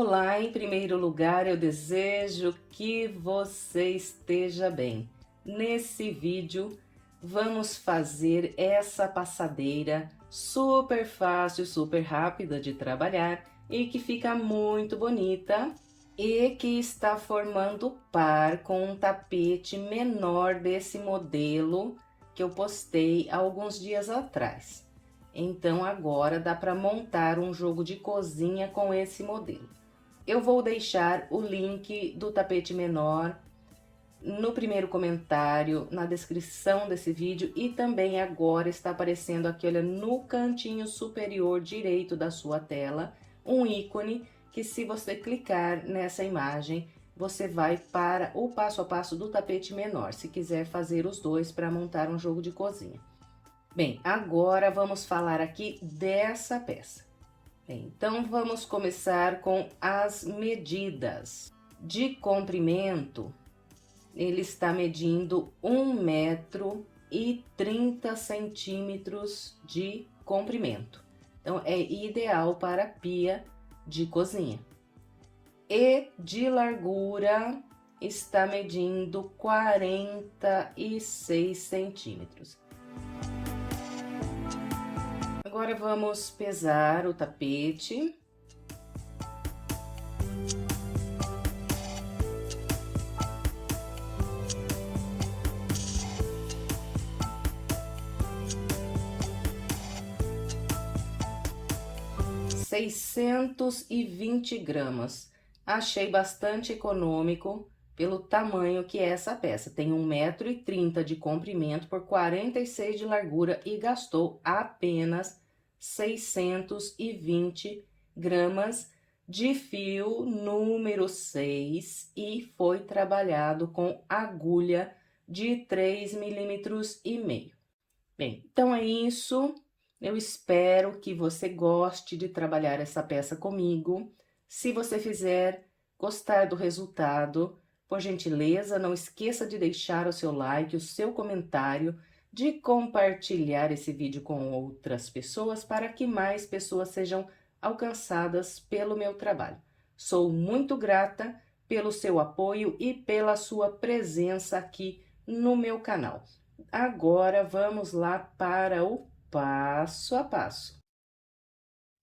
Olá, em primeiro lugar, eu desejo que você esteja bem. Nesse vídeo, vamos fazer essa passadeira super fácil, super rápida de trabalhar e que fica muito bonita e que está formando par com um tapete menor desse modelo que eu postei há alguns dias atrás. Então agora dá para montar um jogo de cozinha com esse modelo. Eu vou deixar o link do tapete menor no primeiro comentário, na descrição desse vídeo e também agora está aparecendo aqui, olha, no cantinho superior direito da sua tela, um ícone que se você clicar nessa imagem, você vai para o passo a passo do tapete menor, se quiser fazer os dois para montar um jogo de cozinha. Bem, agora vamos falar aqui dessa peça. Bem, então vamos começar com as medidas. De comprimento, ele está medindo 1,30 m de comprimento. Então, é ideal para pia de cozinha. E de largura, está medindo 46 centímetros. Agora vamos pesar o tapete. £620. Achei bastante econômico pelo tamanho que é essa peça. Tem 1,30 m de comprimento por 46 de largura e gastou apenas 620 gramas de fio número 6 e foi trabalhado com agulha de 3,5 milímetros. Bem, então é isso. Eu espero que você goste de trabalhar essa peça comigo. Se você fizer, gostar do resultado, por gentileza, não esqueça de deixar o seu like, o seu comentário, de compartilhar esse vídeo com outras pessoas para que mais pessoas sejam alcançadas pelo meu trabalho. Sou muito grata pelo seu apoio e pela sua presença aqui no meu canal. Agora vamos lá para o passo a passo.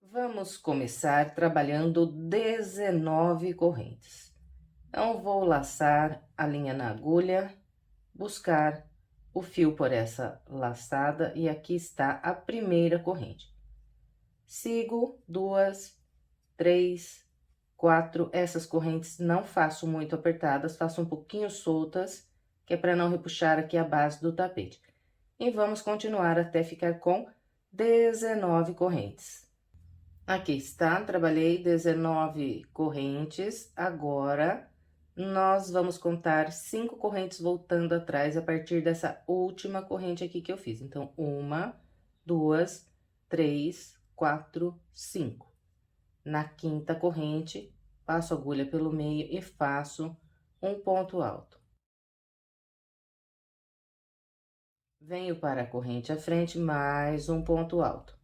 Vamos começar trabalhando 19 correntes. Então, vou laçar a linha na agulha, buscar o fio por essa laçada e aqui está a primeira corrente. Sigo 2, 3, 4, essas correntes não faço muito apertadas, faço um pouquinho soltas, que é para não repuxar aqui a base do tapete. E vamos continuar até ficar com 19 correntes. Aqui está, trabalhei 19 correntes, agora nós vamos contar 5 correntes voltando atrás a partir dessa última corrente aqui que eu fiz. Então, 1, 2, 3, 4, 5. Na quinta corrente, passo a agulha pelo meio e faço um ponto alto. Venho para a corrente à frente, mais um ponto alto.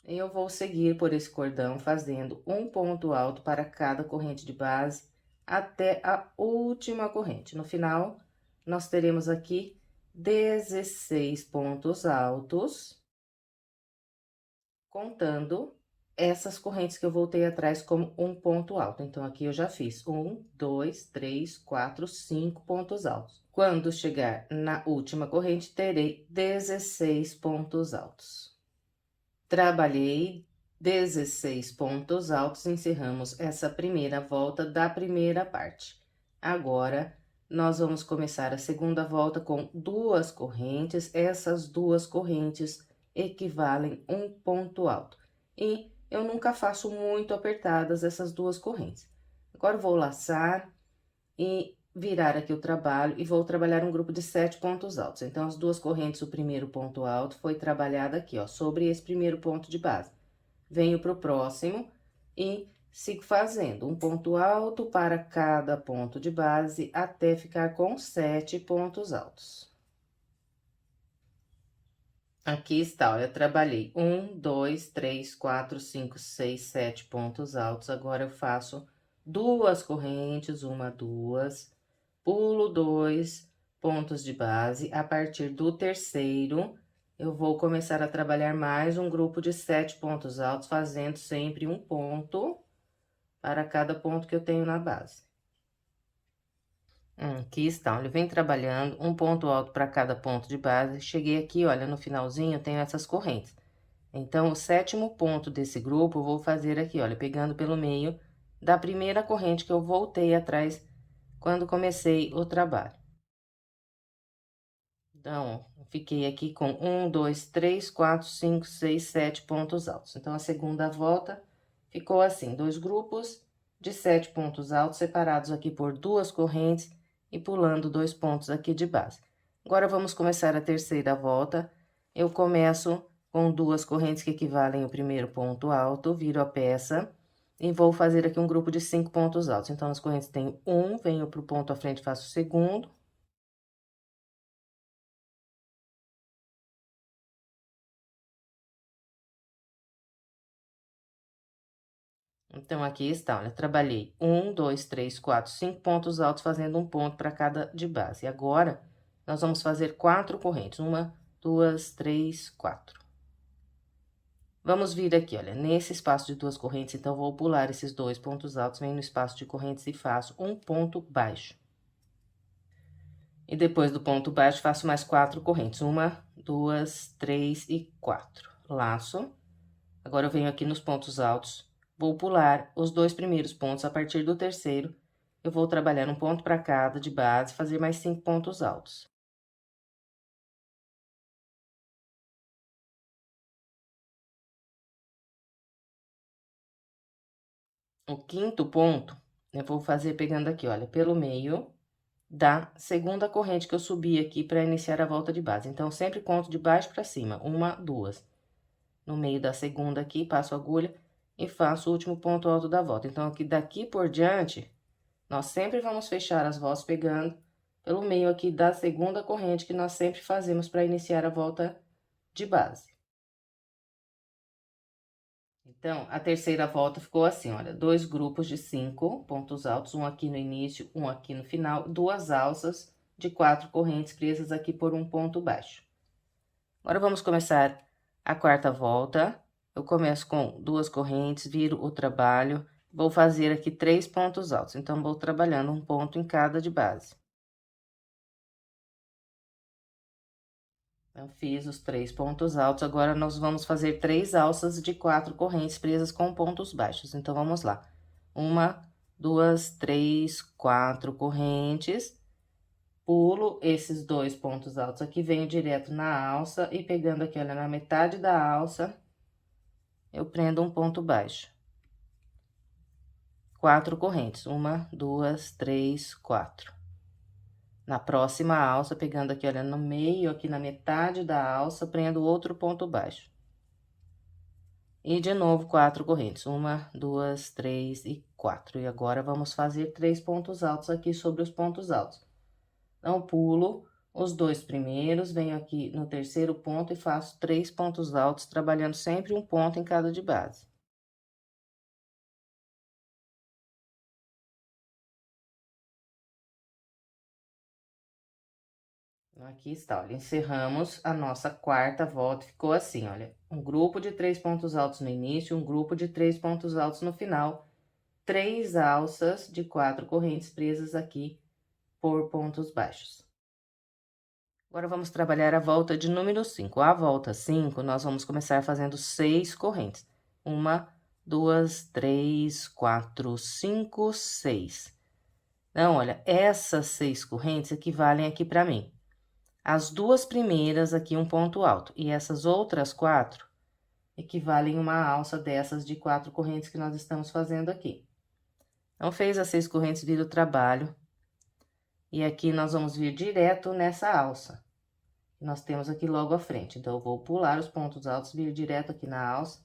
Eu vou seguir por esse cordão fazendo um ponto alto para cada corrente de base até a última corrente. No final, nós teremos aqui 16 pontos altos, contando essas correntes que eu voltei atrás como um ponto alto. Então, aqui eu já fiz 1, 2, 3, 4, 5 pontos altos. Quando chegar na última corrente, terei 16 pontos altos. Trabalhei 16 pontos altos, encerramos essa primeira volta da primeira parte. Agora, nós vamos começar a segunda volta com 2 correntes. Essas 2 correntes equivalem um ponto alto. E eu nunca faço muito apertadas essas 2 correntes. Agora, vou laçar e virar aqui o trabalho e vou trabalhar um grupo de 7 pontos altos. Então, as 2 correntes, o primeiro ponto alto foi trabalhado aqui, ó, sobre esse primeiro ponto de base. Venho pro próximo e sigo fazendo um ponto alto para cada ponto de base até ficar com 7 pontos altos. Aqui está, olha, eu trabalhei 1, 2, 3, 4, 5, 6, 7 pontos altos. Agora, eu faço 2 correntes, 1, 2, pulo 2 pontos de base. A partir do terceiro, eu vou começar a trabalhar mais um grupo de 7 pontos altos, fazendo sempre um ponto para cada ponto que eu tenho na base. Aqui está, olha, vem trabalhando um ponto alto para cada ponto de base. Cheguei aqui, olha, no finalzinho eu tenho essas correntes. Então, o sétimo ponto desse grupo, eu vou fazer aqui, olha, pegando pelo meio da primeira corrente que eu voltei atrás quando comecei o trabalho. Então, fiquei aqui com 1, 2, 3, 4, 5, 6, 7 pontos altos. Então, a segunda volta ficou assim, 2 grupos de 7 pontos altos, separados aqui por 2 correntes e pulando 2 pontos aqui de base. Agora, vamos começar a terceira volta. Eu começo com 2 correntes que equivalem ao primeiro ponto alto, viro a peça e vou fazer aqui um grupo de 5 pontos altos. Então, as correntes tem 1, venho pro ponto à frente, faço o segundo. Então, aqui está, olha, trabalhei 1, 2, 3, 4, 5 pontos altos, fazendo um ponto para cada de base. Agora, nós vamos fazer 4 correntes, 1, 2, 3, 4. Vamos vir aqui, olha, nesse espaço de 2 correntes, então, vou pular esses 2 pontos altos, venho no espaço de correntes e faço um ponto baixo. E depois do ponto baixo, faço mais 4 correntes, 1, 2, 3 e 4. Laço. Agora, eu venho aqui nos pontos altos. Vou pular os 2 primeiros pontos, a partir do terceiro, eu vou trabalhar um ponto para cada de base, fazer mais 5 pontos altos. O quinto ponto, eu vou fazer pegando aqui, olha, pelo meio da segunda corrente que eu subi aqui para iniciar a volta de base. Então, sempre conto de baixo para cima, 1, 2. No meio da segunda aqui, passo a agulha e faço o último ponto alto da volta. Então, aqui daqui por diante, nós sempre vamos fechar as voltas pegando pelo meio aqui da segunda corrente que nós sempre fazemos para iniciar a volta de base. Então, a terceira volta ficou assim, olha, 2 grupos de 5 pontos altos, um aqui no início, um aqui no final, 2 alças de 4 correntes presas aqui por um ponto baixo. Agora, vamos começar a quarta volta. Eu começo com 2 correntes, viro o trabalho, vou fazer aqui 3 pontos altos, então, vou trabalhando um ponto em cada de base. Eu fiz os 3 pontos altos, agora nós vamos fazer 3 alças de 4 correntes presas com pontos baixos. Então, vamos lá. 1, 2, 3, 4 correntes. Pulo esses 2 pontos altos aqui, venho direto na alça e pegando aqui, olha, na metade da alça, eu prendo um ponto baixo. 4 correntes, 1, 2, 3, 4. Na próxima alça, pegando aqui, olha, no meio, aqui na metade da alça, prendo outro ponto baixo. E de novo, 4 correntes, 1, 2, 3 e 4. E agora, vamos fazer 3 pontos altos aqui sobre os pontos altos. Então, pulo os 2 primeiros, venho aqui no terceiro ponto e faço 3 pontos altos, trabalhando sempre um ponto em cada de base. Aqui está, olha, encerramos a nossa quarta volta, ficou assim, olha, um grupo de 3 pontos altos no início, um grupo de 3 pontos altos no final, 3 alças de 4 correntes presas aqui por pontos baixos. Agora, vamos trabalhar a volta de número 5. A volta 5, nós vamos começar fazendo 6 correntes. 1, 2, 3, 4, 5, 6. Então, olha, essas 6 correntes equivalem aqui para mim. As 2 primeiras aqui, um ponto alto, e essas outras 4 equivalem uma alça dessas de 4 correntes que nós estamos fazendo aqui. Então, fez as 6 correntes, vira o trabalho, e aqui nós vamos vir direto nessa alça. Nós temos aqui logo à frente, então, eu vou pular os pontos altos, vir direto aqui na alça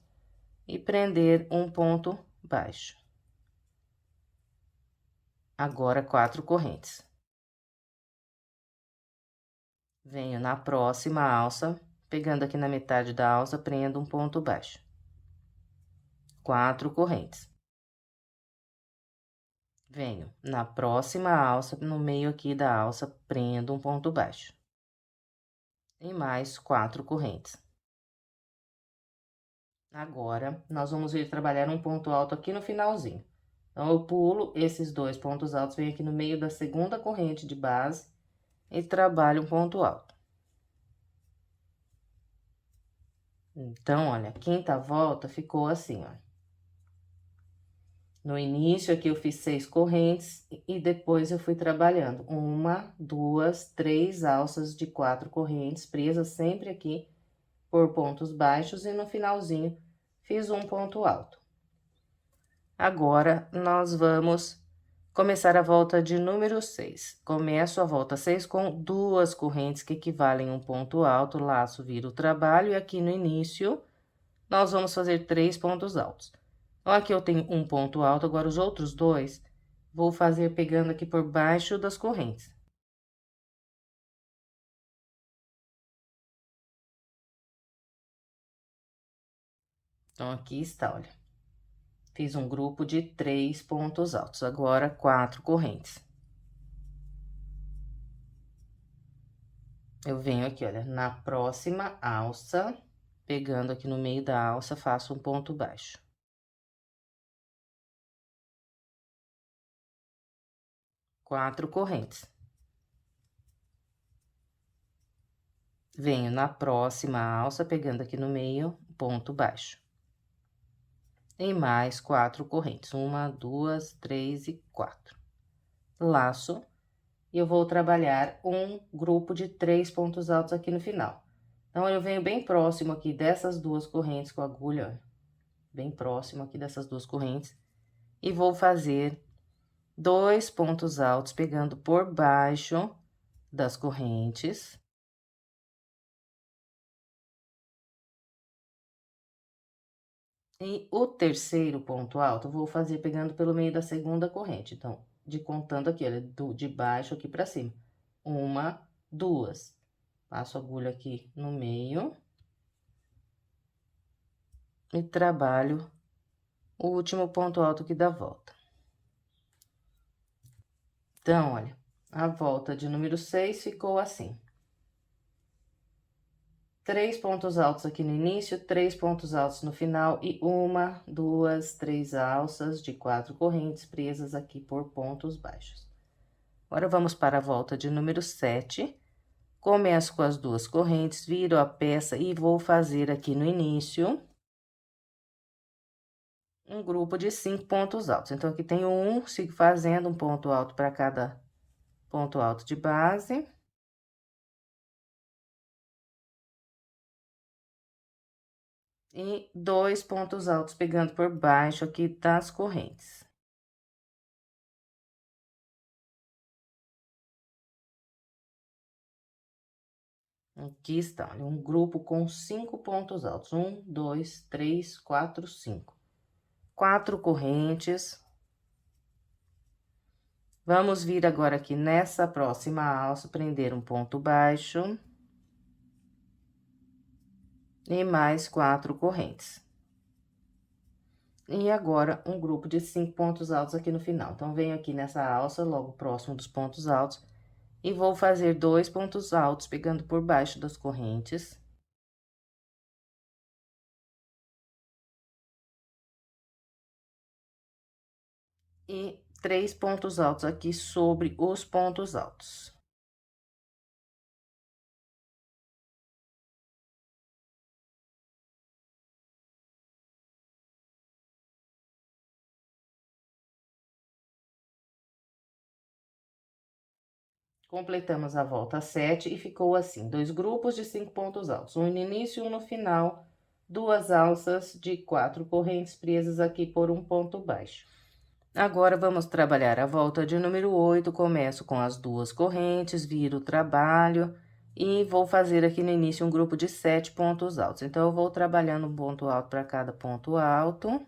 e prender um ponto baixo. Agora, 4 correntes. Venho na próxima alça, Pegando aqui na metade da alça, prendo um ponto baixo. 4 correntes. Venho na próxima alça, no meio aqui da alça, prendo um ponto baixo. E mais 4 correntes. Agora, nós vamos vir trabalhar um ponto alto aqui no finalzinho. Então, eu pulo esses 2 pontos altos, venho aqui no meio da segunda corrente de base e trabalho um ponto alto. Então, olha, a quinta volta ficou assim, ó. No início aqui eu fiz 6 correntes e depois eu fui trabalhando 1, 2, 3 alças de 4 correntes presas sempre aqui por pontos baixos e no finalzinho fiz um ponto alto. Agora, nós vamos começar a volta de número 6. Começo a volta 6 com 2 correntes que equivalem a um ponto alto, laço, vira o trabalho, e aqui no início, nós vamos fazer 3 pontos altos. Então, aqui eu tenho um ponto alto, agora os outros 2, vou fazer pegando aqui por baixo das correntes. Então, aqui está, olha. Fiz um grupo de 3 pontos altos, agora 4 correntes. Eu venho aqui, olha, na próxima alça, pegando aqui no meio da alça, faço um ponto baixo. 4 correntes. Venho na próxima alça, pegando aqui no meio, ponto baixo. E mais 4 correntes, 1, 2, 3 e 4. Laço, e eu vou trabalhar um grupo de 3 pontos altos aqui no final. Então, eu venho bem próximo aqui dessas 2 correntes com a agulha, ó, bem próximo aqui dessas 2 correntes, e vou fazer 2 pontos altos pegando por baixo das correntes. E o terceiro ponto alto, eu vou fazer pegando pelo meio da segunda corrente. Então, de contando aqui, olha, de baixo aqui pra cima. 1, 2. Passo a agulha aqui no meio. E trabalho o último ponto alto aqui da volta. Então, olha, a volta de número 6 ficou assim. 3 pontos altos aqui no início, 3 pontos altos no final e 1, 2, 3 alças de 4 correntes presas aqui por pontos baixos. Agora, vamos para a volta de número 7. Começo com as 2 correntes, viro a peça e vou fazer aqui no início um grupo de 5 pontos altos. Então, aqui tenho um, sigo fazendo um ponto alto para cada ponto alto de base. E 2 pontos altos pegando por baixo aqui das correntes. Aqui está, olha, um grupo com 5 pontos altos. 1, 2, 3, 4, 5. 4 correntes. Vamos vir agora aqui nessa próxima alça, prender um ponto baixo. E mais 4 correntes. E agora, um grupo de 5 pontos altos aqui no final. Então, venho aqui nessa alça, logo próximo dos pontos altos, e vou fazer 2 pontos altos, pegando por baixo das correntes. E 3 pontos altos aqui sobre os pontos altos. Completamos a volta 7 e ficou assim, 2 grupos de 5 pontos altos, um no início e um no final, 2 alças de 4 correntes presas aqui por um ponto baixo. Agora, vamos trabalhar a volta de número 8, começo com as 2 correntes, viro o trabalho e vou fazer aqui no início um grupo de 7 pontos altos. Então, eu vou trabalhando um ponto alto para cada ponto alto.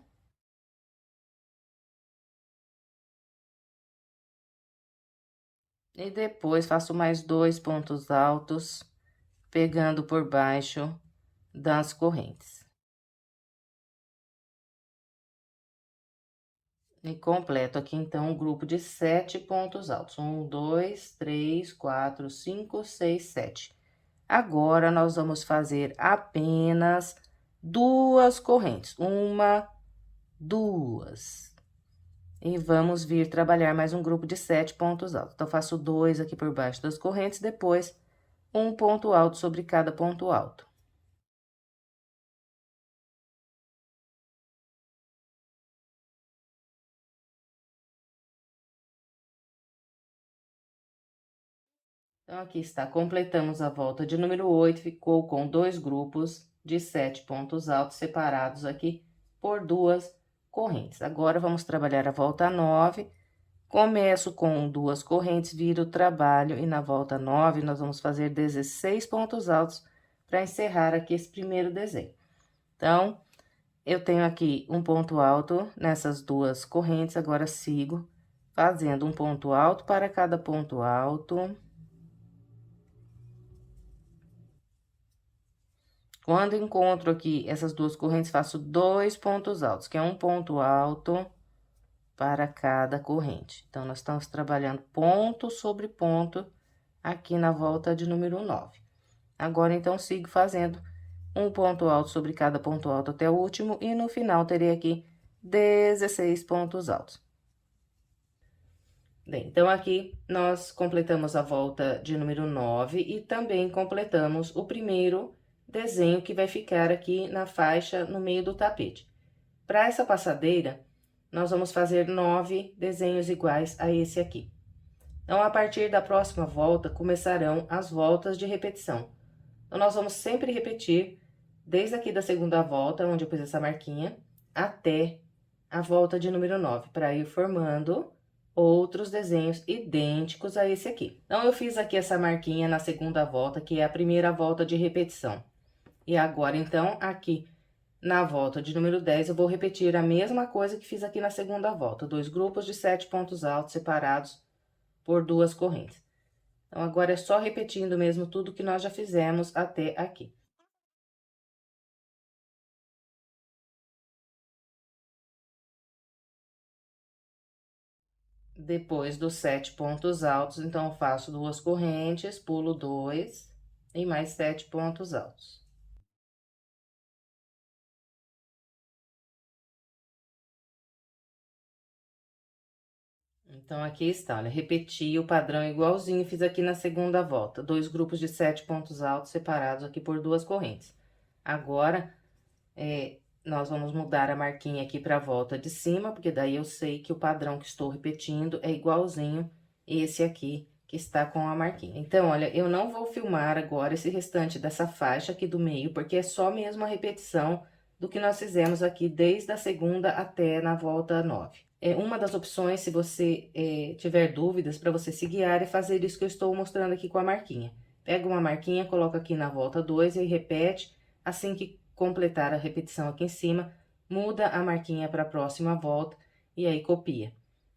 E depois, faço mais 2 pontos altos, pegando por baixo das correntes. E completo aqui, então, um grupo de 7 pontos altos. 1, 2, 3, 4, 5, 6, 7. Agora, nós vamos fazer apenas 2 correntes. 1, 2. E vamos vir trabalhar mais um grupo de 7 pontos altos. Então, faço 2 aqui por baixo das correntes, depois um ponto alto sobre cada ponto alto. Então, aqui está, completamos a volta de número 8, ficou com 2 grupos de 7 pontos altos separados aqui por 2 correntes. Agora, vamos trabalhar a volta 9. Começo com 2 correntes, viro o trabalho e na volta 9 nós vamos fazer 16 pontos altos para encerrar aqui esse primeiro desenho. Então, eu tenho aqui um ponto alto nessas 2 correntes, agora sigo fazendo um ponto alto para cada ponto alto. Quando encontro aqui essas 2 correntes, faço 2 pontos altos, que é um ponto alto para cada corrente. Então, nós estamos trabalhando ponto sobre ponto aqui na volta de número 9. Agora, então, sigo fazendo um ponto alto sobre cada ponto alto até o último, e no final terei aqui 16 pontos altos. Bem, então, aqui nós completamos a volta de número 9 e também completamos o primeiro desenho que vai ficar aqui na faixa no meio do tapete. Para essa passadeira, nós vamos fazer 9 desenhos iguais a esse aqui. Então, a partir da próxima volta, começarão as voltas de repetição. Então, nós vamos sempre repetir, desde aqui da segunda volta, onde eu pus essa marquinha, até a volta de número 9, para ir formando outros desenhos idênticos a esse aqui. Então, eu fiz aqui essa marquinha na segunda volta, que é a primeira volta de repetição. E agora, então, aqui na volta de número 10, eu vou repetir a mesma coisa que fiz aqui na segunda volta. 2 grupos de 7 pontos altos separados por 2 correntes. Então, agora é só repetindo mesmo tudo que nós já fizemos até aqui. Depois dos 7 pontos altos, então, eu faço 2 correntes, pulo 2 e mais 7 pontos altos. Então, aqui está, olha, repeti o padrão igualzinho, fiz aqui na segunda volta. 2 grupos de 7 pontos altos separados aqui por 2 correntes. Agora, nós vamos mudar a marquinha aqui para a volta de cima, porque daí eu sei que o padrão que estou repetindo é igualzinho esse aqui, que está com a marquinha. Então, olha, eu não vou filmar agora esse restante dessa faixa aqui do meio, porque é só mesmo a repetição do que nós fizemos aqui desde a segunda até na volta 9. Uma das opções, se você tiver dúvidas, para você se guiar, é fazer isso que eu estou mostrando aqui com a marquinha. Pega uma marquinha, coloca aqui na volta 2 e repete, assim que completar a repetição aqui em cima, muda a marquinha para a próxima volta e aí copia.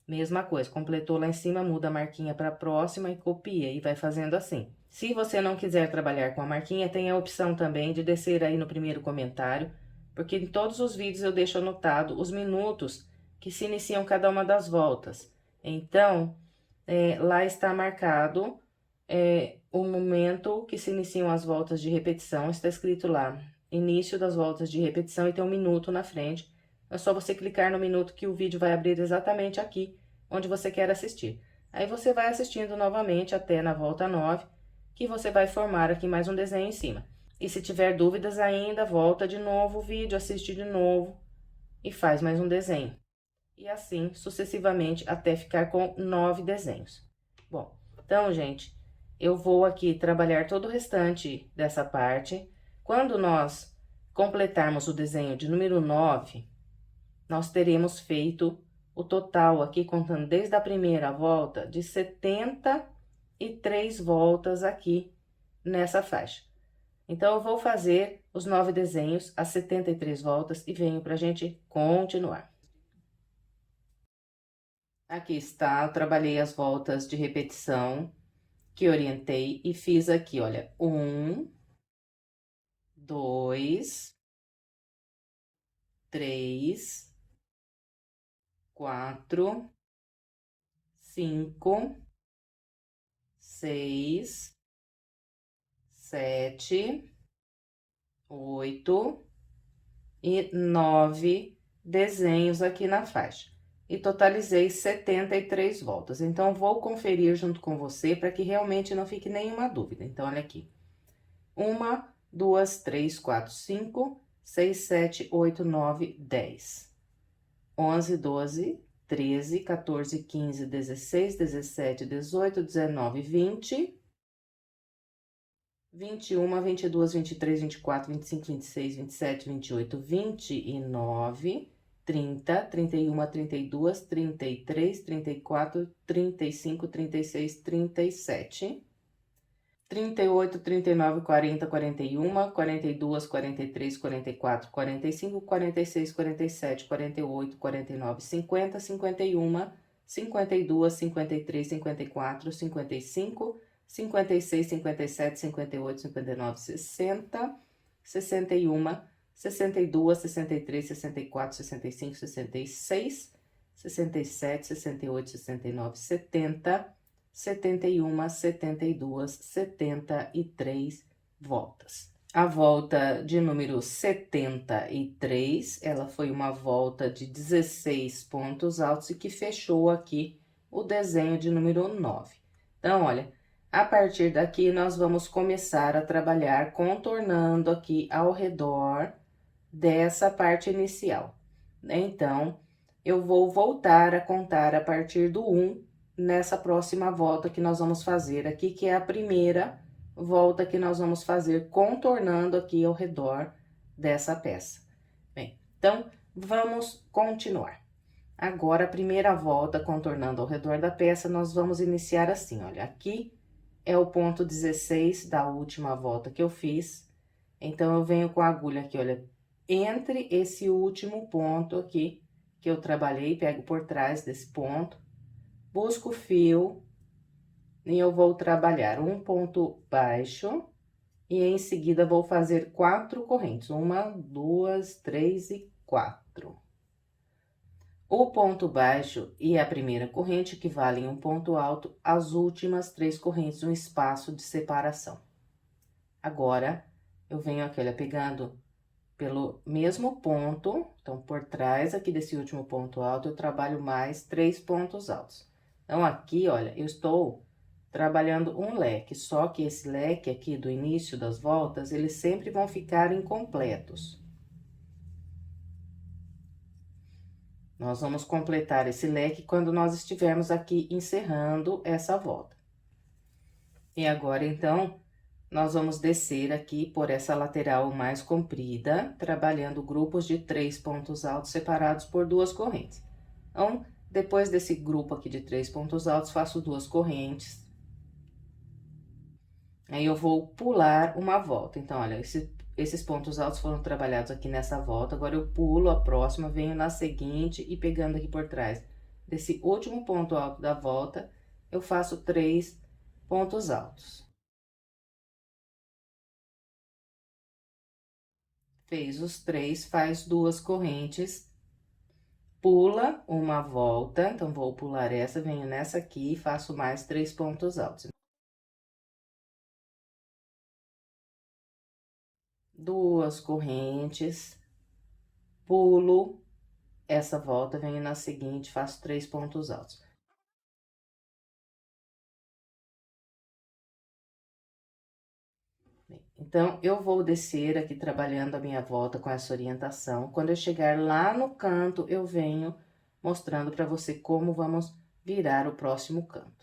Mesma coisa, completou lá em cima, muda a marquinha para a próxima e copia, e vai fazendo assim. Se você não quiser trabalhar com a marquinha, tem a opção também de descer aí no primeiro comentário, porque em todos os vídeos eu deixo anotado os minutos que se iniciam cada uma das voltas. Então, lá está marcado o momento que se iniciam as voltas de repetição, está escrito lá, início das voltas de repetição, e tem um minuto na frente. É só você clicar no minuto que o vídeo vai abrir exatamente aqui, onde você quer assistir. Aí, você vai assistindo novamente até na volta 9, que você vai formar aqui mais um desenho em cima. E se tiver dúvidas ainda, volta de novo o vídeo, assiste de novo e faz mais um desenho. E assim, sucessivamente, até ficar com 9 desenhos. Bom, então, gente, eu vou aqui trabalhar todo o restante dessa parte. Quando nós completarmos o desenho de número 9, nós teremos feito o total aqui, contando desde a primeira volta, de 73 voltas aqui nessa faixa. Então, eu vou fazer os 9 desenhos, as 73 voltas, e venho pra gente continuar. Aqui está, eu trabalhei as voltas de repetição que orientei e fiz aqui, olha, 1, 2, 3, 4, 5, 6, 7, 8 e 9 desenhos aqui na faixa. E totalizei 73 voltas. Então, vou conferir junto com você para que realmente não fique nenhuma dúvida. Então, olha aqui. 1, 2, 3, 4, 5, 6, 7, 8, 9, 10. 11, 12, 13, 14, 15, 16, 17, 18, 19, 20... 21, 22, 23, 24, 25, 26, 27, 28, 29, 30, 31, 32, 33, 34, 35, 36, 37, 38, 39, 40, 41, 42, 43, 44, 45, 46, 47, 48, 49, 50, 51, 52, 53, 54, 55, 56, 57, 58, 59, 60, 61, 62, 63, 64, 65, 66, 67, 68, 69, 70, 71, 72, 73 voltas. A volta de número 73, ela foi uma volta de 16 pontos altos e que fechou aqui o desenho de número 9. Então, olha, a partir daqui, nós vamos começar a trabalhar contornando aqui ao redor dessa parte inicial. Então, eu vou voltar a contar a partir do 1 nessa próxima volta que nós vamos fazer aqui, que é a primeira volta que nós vamos fazer contornando aqui ao redor dessa peça. Bem, então, vamos continuar. Agora, a primeira volta contornando ao redor da peça, nós vamos iniciar assim, olha, aqui é o ponto 16 da última volta que eu fiz. Então, eu venho com a agulha aqui, olha, entre esse último ponto aqui que eu trabalhei, pego por trás desse ponto, busco o fio e eu vou trabalhar um ponto baixo e em seguida vou fazer 4 correntes, 1, 2, 3 e 4. O ponto baixo e a primeira corrente equivalem a um ponto alto, as últimas 3 correntes, um espaço de separação. Agora, eu venho aqui, olha, pegando pelo mesmo ponto, então, por trás aqui desse último ponto alto, eu trabalho mais 3 pontos altos. Então, aqui, olha, eu estou trabalhando um leque, só que esse leque aqui do início das voltas, eles sempre vão ficar incompletos. Nós vamos completar esse leque quando nós estivermos aqui encerrando essa volta. E agora, então, nós vamos descer aqui por essa lateral mais comprida, trabalhando grupos de 3 pontos altos separados por 2 correntes. Então, depois desse grupo aqui de 3 pontos altos, faço 2 correntes. Aí, eu vou pular uma volta. Então, olha, esses pontos altos foram trabalhados aqui nessa volta, agora eu pulo a próxima, venho na seguinte e pegando aqui por trás desse último ponto alto da volta, eu faço 3 pontos altos. Fez os 3, faz 2 correntes, pula uma volta, então, vou pular essa, venho nessa aqui e faço mais 3 pontos altos. 2 correntes, pulo essa volta, venho na seguinte, faço 3 pontos altos. Então, eu vou descer aqui trabalhando a minha volta com essa orientação. Quando eu chegar lá no canto, eu venho mostrando para você como vamos virar o próximo canto.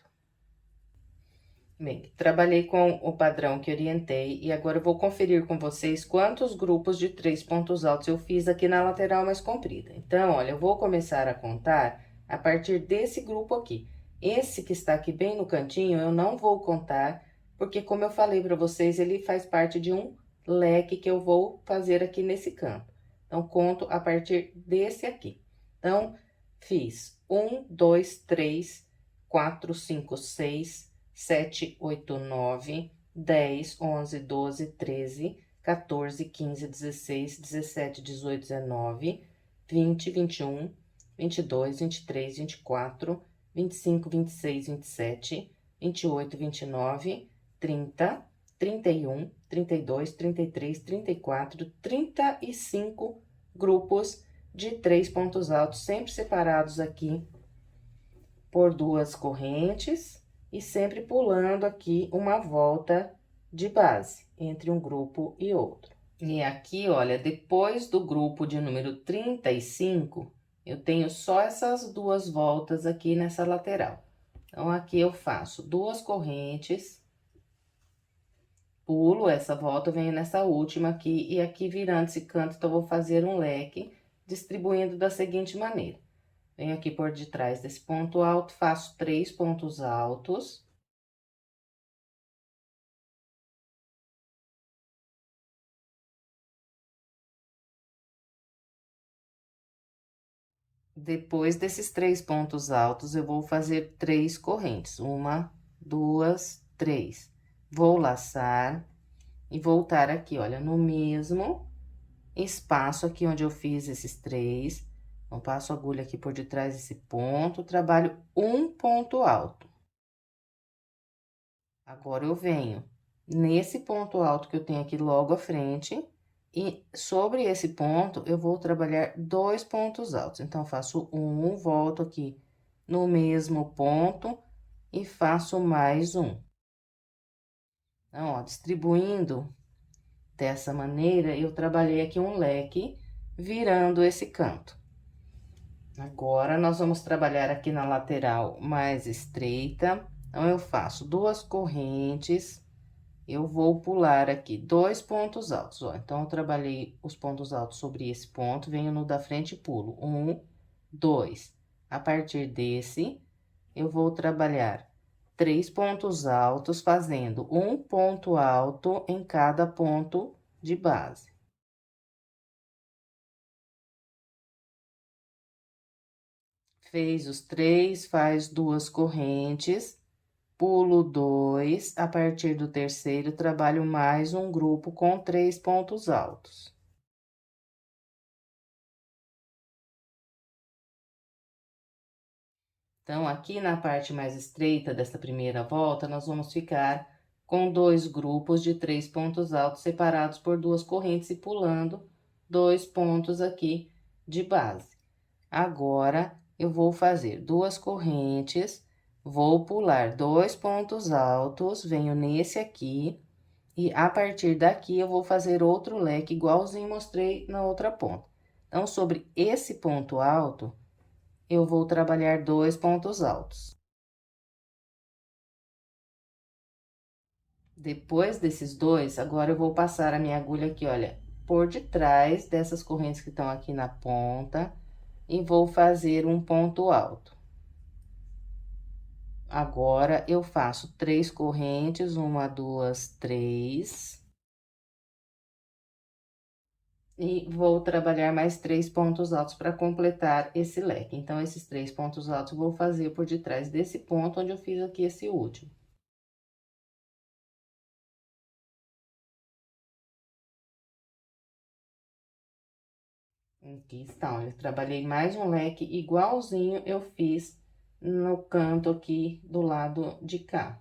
Bem, trabalhei com o padrão que orientei e agora eu vou conferir com vocês quantos grupos de 3 pontos altos eu fiz aqui na lateral mais comprida. Então, olha, eu vou começar a contar a partir desse grupo aqui. Esse que está aqui bem no cantinho, eu não vou contar, porque como eu falei para vocês, ele faz parte de um leque que eu vou fazer aqui nesse canto. Então, conto a partir desse aqui. Então, fiz 1, 2, 3, 4, 5, 6... 7, 8, 9, 10, 11, 12, 13, 14, 15, 16, 17, 18, 19, 20, 21, 22, 23, 24, 25, 26, 27, 28, 29, 30, 31, 32, 33, 34, 35 grupos de 3 pontos altos, sempre separados aqui por 2 correntes e sempre pulando aqui uma volta de base entre um grupo e outro. E aqui, olha, depois do grupo de número 35, eu tenho só essas 2 voltas aqui nessa lateral. Então, aqui eu faço 2 correntes, pulo essa volta, venho nessa última aqui, e aqui virando esse canto, então, eu vou fazer um leque, distribuindo da seguinte maneira. Venho aqui por detrás desse ponto alto, faço 3 pontos altos. Depois desses 3 pontos altos, eu vou fazer 3 correntes. 1, 2, 3. Vou laçar e voltar aqui, olha, no mesmo espaço aqui onde eu fiz esses 3. Então, passo a agulha aqui por detrás desse ponto, trabalho um ponto alto. Agora, eu venho nesse ponto alto que eu tenho aqui logo à frente, e sobre esse ponto, eu vou trabalhar 2 pontos altos. Então, faço um, volto aqui no mesmo ponto e faço mais um. Então, ó, distribuindo dessa maneira, eu trabalhei aqui um leque, virando esse canto. Agora, nós vamos trabalhar aqui na lateral mais estreita. Então, eu faço 2 correntes, eu vou pular aqui 2 pontos altos, ó. Então, eu trabalhei os pontos altos sobre esse ponto, venho no da frente e pulo. 1, 2. A partir desse, eu vou trabalhar 3 pontos altos, fazendo um ponto alto em cada ponto de base. Fez os 3, faz 2 correntes, pulo 2, a partir do terceiro, trabalho mais um grupo com 3 pontos altos. Então, aqui na parte mais estreita dessa primeira volta, nós vamos ficar com 2 grupos de 3 pontos altos separados por 2 correntes e pulando 2 pontos aqui de base. Agora, eu vou fazer 2 correntes, vou pular 2 pontos altos, venho nesse aqui, e a partir daqui eu vou fazer outro leque igualzinho mostrei na outra ponta. Então, sobre esse ponto alto, eu vou trabalhar 2 pontos altos. Depois desses 2, agora eu vou passar a minha agulha aqui, olha, por detrás dessas correntes que estão aqui na ponta, e vou fazer um ponto alto. Agora, eu faço 3 correntes, 1, 2, 3. E vou trabalhar mais 3 pontos altos para completar esse leque. Então, esses 3 pontos altos eu vou fazer por detrás desse ponto onde eu fiz aqui esse último. Aqui está, olha, trabalhei mais um leque igualzinho eu fiz no canto aqui do lado de cá.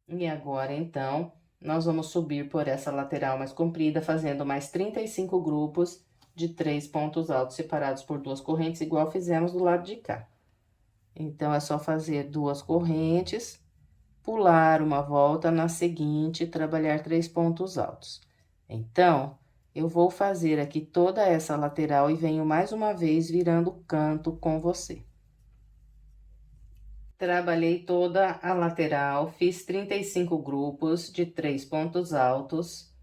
E agora, então, nós vamos subir por essa lateral mais comprida, fazendo mais 35 grupos de 3 pontos altos separados por 2 correntes, igual fizemos do lado de cá. Então, é só fazer 2 correntes, pular uma volta, na seguinte, trabalhar 3 pontos altos. Então, eu vou fazer aqui toda essa lateral e venho mais uma vez virando o canto com você. Trabalhei toda a lateral, fiz 35 grupos de 3 pontos altos.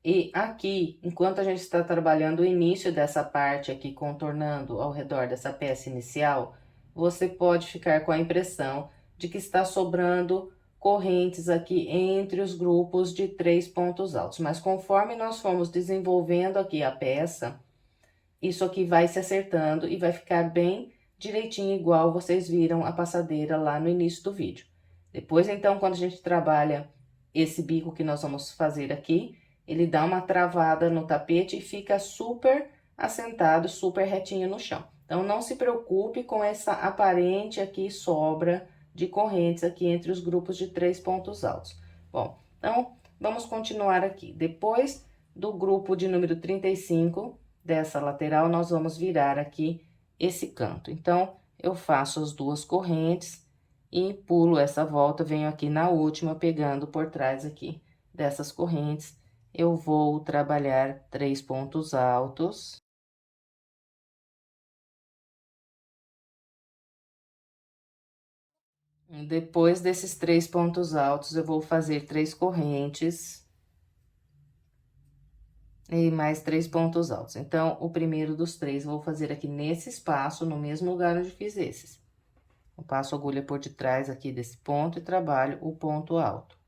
E aqui, enquanto a gente está trabalhando o início dessa parte aqui, contornando ao redor dessa peça inicial, você pode ficar com a impressão de que está sobrando correntes aqui entre os grupos de 3 pontos altos. Mas conforme nós formos desenvolvendo aqui a peça, isso aqui vai se acertando e vai ficar bem direitinho, igual vocês viram a passadeira lá no início do vídeo. Depois, então, quando a gente trabalha esse bico que nós vamos fazer aqui, ele dá uma travada no tapete e fica super assentado, super retinho no chão. Então, não se preocupe com essa aparente aqui sobra de correntes aqui entre os grupos de 3 pontos altos. Bom, então, vamos continuar aqui. Depois do grupo de número 35, dessa lateral, nós vamos virar aqui esse canto. Então, eu faço as 2 correntes e pulo essa volta, venho aqui na última, pegando por trás aqui dessas correntes. Eu vou trabalhar 3 pontos altos. Depois desses 3 pontos altos, eu vou fazer 3 correntes. E mais 3 pontos altos. Então, o primeiro dos 3 vou fazer aqui nesse espaço, no mesmo lugar onde fiz esses. Eu passo a agulha por detrás aqui desse ponto e trabalho o ponto alto.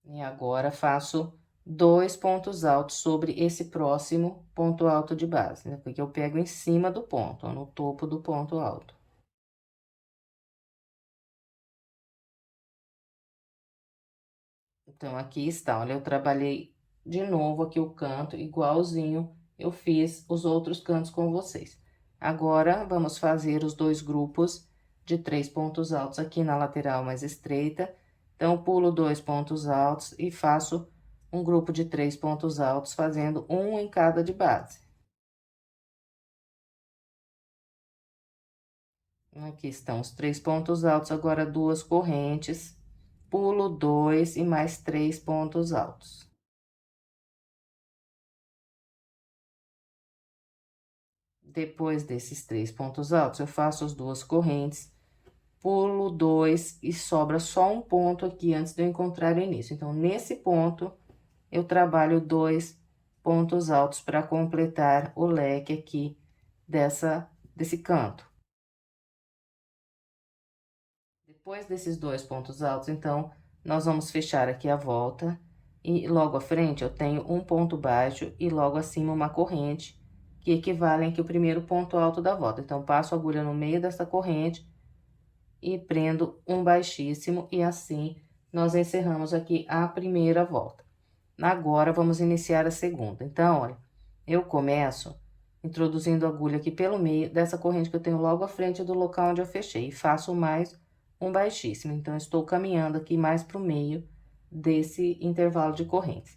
E agora, faço 2 pontos altos sobre esse próximo ponto alto de base, né? Porque eu pego em cima do ponto, ó, no topo do ponto alto. Então, aqui está, olha, eu trabalhei de novo aqui o canto, igualzinho eu fiz os outros cantos com vocês. Agora, vamos fazer os 2 grupos de 3 pontos altos aqui na lateral mais estreita. Então, pulo 2 pontos altos e faço um grupo de 3 pontos altos, fazendo um em cada de base. Aqui estão os 3 pontos altos, agora 2 correntes, pulo 2 e mais 3 pontos altos. Depois desses 3 pontos altos, eu faço as 2 correntes, pulo 2 e sobra só um ponto aqui antes de eu encontrar o início. Então, nesse ponto, eu trabalho 2 pontos altos para completar o leque aqui desse canto. Depois desses 2 pontos altos, então, nós vamos fechar aqui a volta e logo à frente eu tenho um ponto baixo e logo acima uma corrente, que equivalem aqui o primeiro ponto alto da volta. Então, passo a agulha no meio dessa corrente e prendo um baixíssimo, e assim nós encerramos aqui a primeira volta. Agora, vamos iniciar a segunda. Então, olha, eu começo introduzindo a agulha aqui pelo meio dessa corrente que eu tenho logo à frente do local onde eu fechei, e faço mais um baixíssimo. Então, estou caminhando aqui mais para o meio desse intervalo de correntes.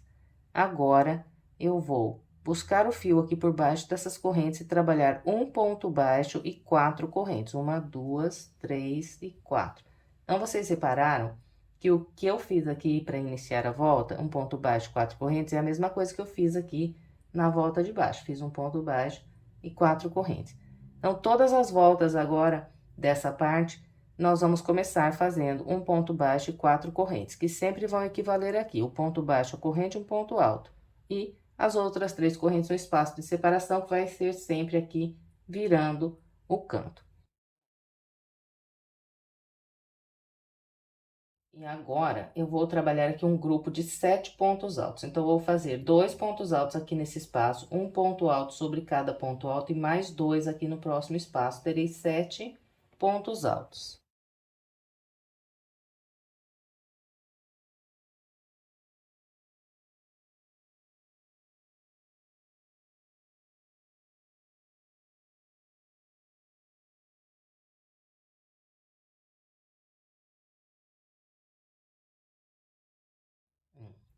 Agora, eu vou buscar o fio aqui por baixo dessas correntes e trabalhar um ponto baixo e 4 correntes. 1, 2, 3 e 4. Então, vocês repararam que o que eu fiz aqui para iniciar a volta, um ponto baixo, 4 correntes, é a mesma coisa que eu fiz aqui na volta de baixo. Fiz um ponto baixo e 4 correntes. Então, todas as voltas agora dessa parte, nós vamos começar fazendo um ponto baixo e 4 correntes, que sempre vão equivaler aqui, o ponto baixo, a corrente, um ponto alto. E as outras 3 correntes no espaço de separação, que vai ser sempre aqui virando o canto. E agora, eu vou trabalhar aqui um grupo de 7 pontos altos. Então, eu vou fazer 2 pontos altos aqui nesse espaço, um ponto alto sobre cada ponto alto e mais 2 aqui no próximo espaço. Terei 7 pontos altos.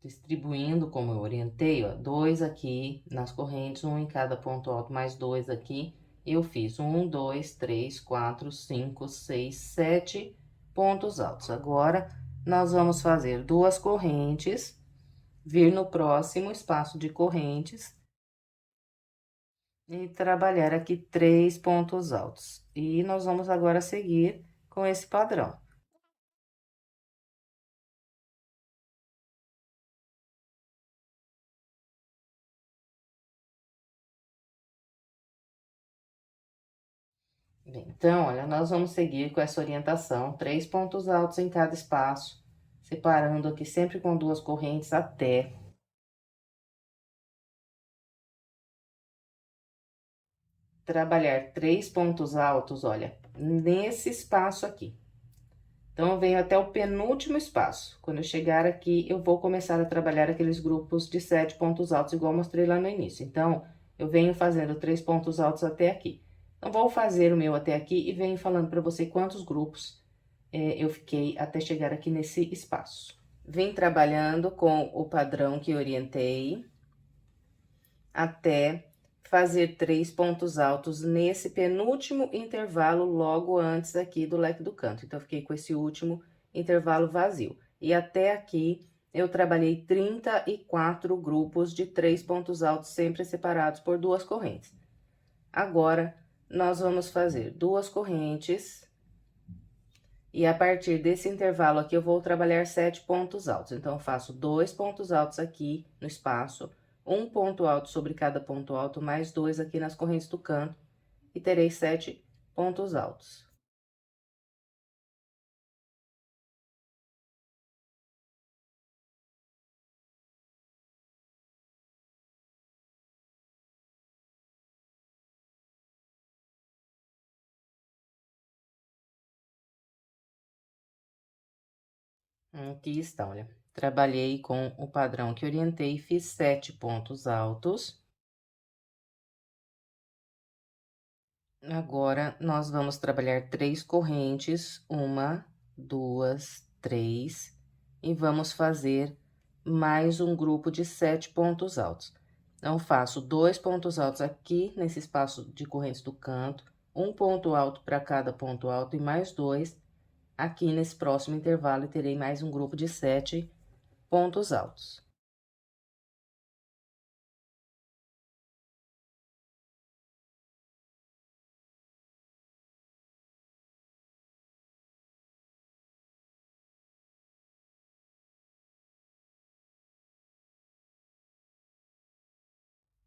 Distribuindo como eu orientei, ó, 2 aqui nas correntes, um em cada ponto alto, mais 2 aqui. Eu fiz 1, 2, 3, 4, 5, 6, 7 pontos altos. Agora, nós vamos fazer 2 correntes, vir no próximo espaço de correntes e trabalhar aqui 3 pontos altos. E nós vamos agora seguir com esse padrão. Bem, então, olha, nós vamos seguir com essa orientação, 3 pontos altos em cada espaço, separando aqui sempre com 2 correntes até trabalhar 3 pontos altos, olha, nesse espaço aqui. Então, eu venho até o penúltimo espaço. Quando eu chegar aqui, eu vou começar a trabalhar aqueles grupos de 7 pontos altos, igual eu mostrei lá no início. Então, eu venho fazendo 3 pontos altos até aqui. Então, vou fazer o meu até aqui e venho falando para você quantos grupos eu fiquei até chegar aqui nesse espaço. Vim trabalhando com o padrão que orientei até fazer 3 pontos altos nesse penúltimo intervalo logo antes aqui do leque do canto. Então, eu fiquei com esse último intervalo vazio. E até aqui, eu trabalhei 34 grupos de 3 pontos altos, sempre separados por 2 correntes. Agora, nós vamos fazer 2 correntes. E a partir desse intervalo aqui, eu vou trabalhar 7 pontos altos. Então, eu faço 2 pontos altos aqui no espaço, um ponto alto sobre cada ponto alto, mais 2 aqui nas correntes do canto, e terei 7 pontos altos. Aqui está, olha. Trabalhei com o padrão que orientei, fiz 7 pontos altos. Agora, nós vamos trabalhar 3 correntes, 1, 2, 3, e vamos fazer mais um grupo de 7 pontos altos. Então, faço 2 pontos altos aqui nesse espaço de correntes do canto, um ponto alto para cada ponto alto e mais 2 aqui nesse próximo intervalo, e terei mais um grupo de 7 pontos altos.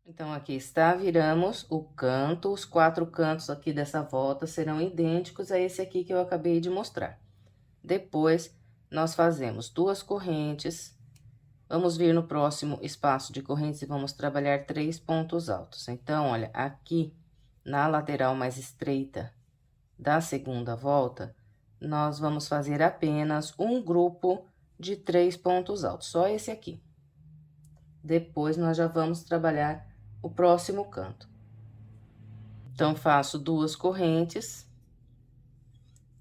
Então, aqui está, viramos o canto, os 4 cantos aqui dessa volta serão idênticos a esse aqui que eu acabei de mostrar. Depois, nós fazemos 2 correntes, vamos vir no próximo espaço de correntes e vamos trabalhar 3 pontos altos. Então, olha, aqui na lateral mais estreita da segunda volta, nós vamos fazer apenas um grupo de 3 pontos altos, só esse aqui. Depois, nós já vamos trabalhar o próximo canto. Então, faço 2 correntes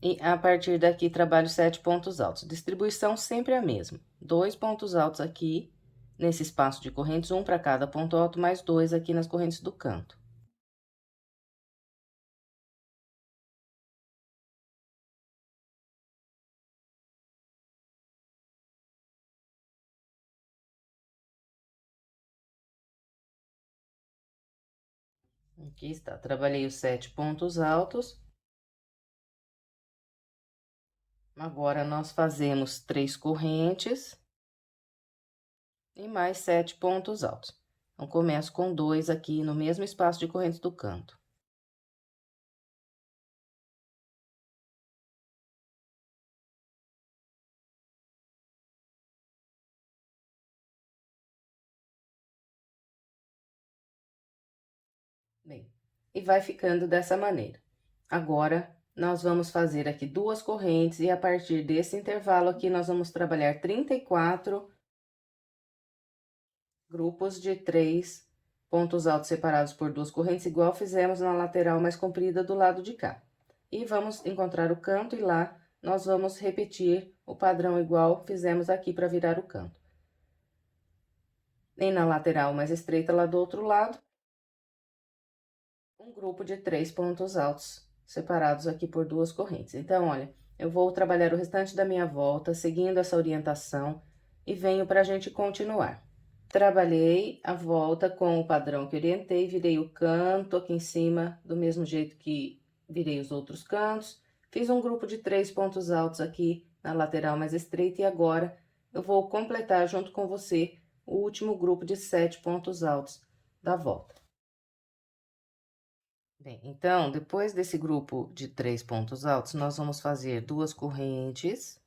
e a partir daqui trabalho 7 pontos altos. Distribuição sempre a mesma. 2 pontos altos aqui nesse espaço de correntes, um para cada ponto alto, mais 2 aqui nas correntes do canto. Aqui está, trabalhei os 7 pontos altos. Agora, nós fazemos 3 correntes e mais 7 pontos altos. Então, começo com 2 aqui no mesmo espaço de correntes do canto. Bem, e vai ficando dessa maneira. Agora, nós vamos fazer aqui 2 correntes e a partir desse intervalo aqui, nós vamos trabalhar 34 grupos de 3 pontos altos separados por 2 correntes, igual fizemos na lateral mais comprida do lado de cá. E vamos encontrar o canto e lá nós vamos repetir o padrão igual fizemos aqui para virar o canto. E na lateral mais estreita lá do outro lado, um grupo de 3 pontos altos separados aqui por 2 correntes. Então, olha, eu vou trabalhar o restante da minha volta seguindo essa orientação e venho para a gente continuar. Trabalhei a volta com o padrão que orientei, virei o canto aqui em cima do mesmo jeito que virei os outros cantos. Fiz um grupo de 3 pontos altos aqui na lateral mais estreita e agora eu vou completar junto com você o último grupo de 7 pontos altos da volta. Bem, então, depois desse grupo de 3 pontos altos, nós vamos fazer 2 correntes.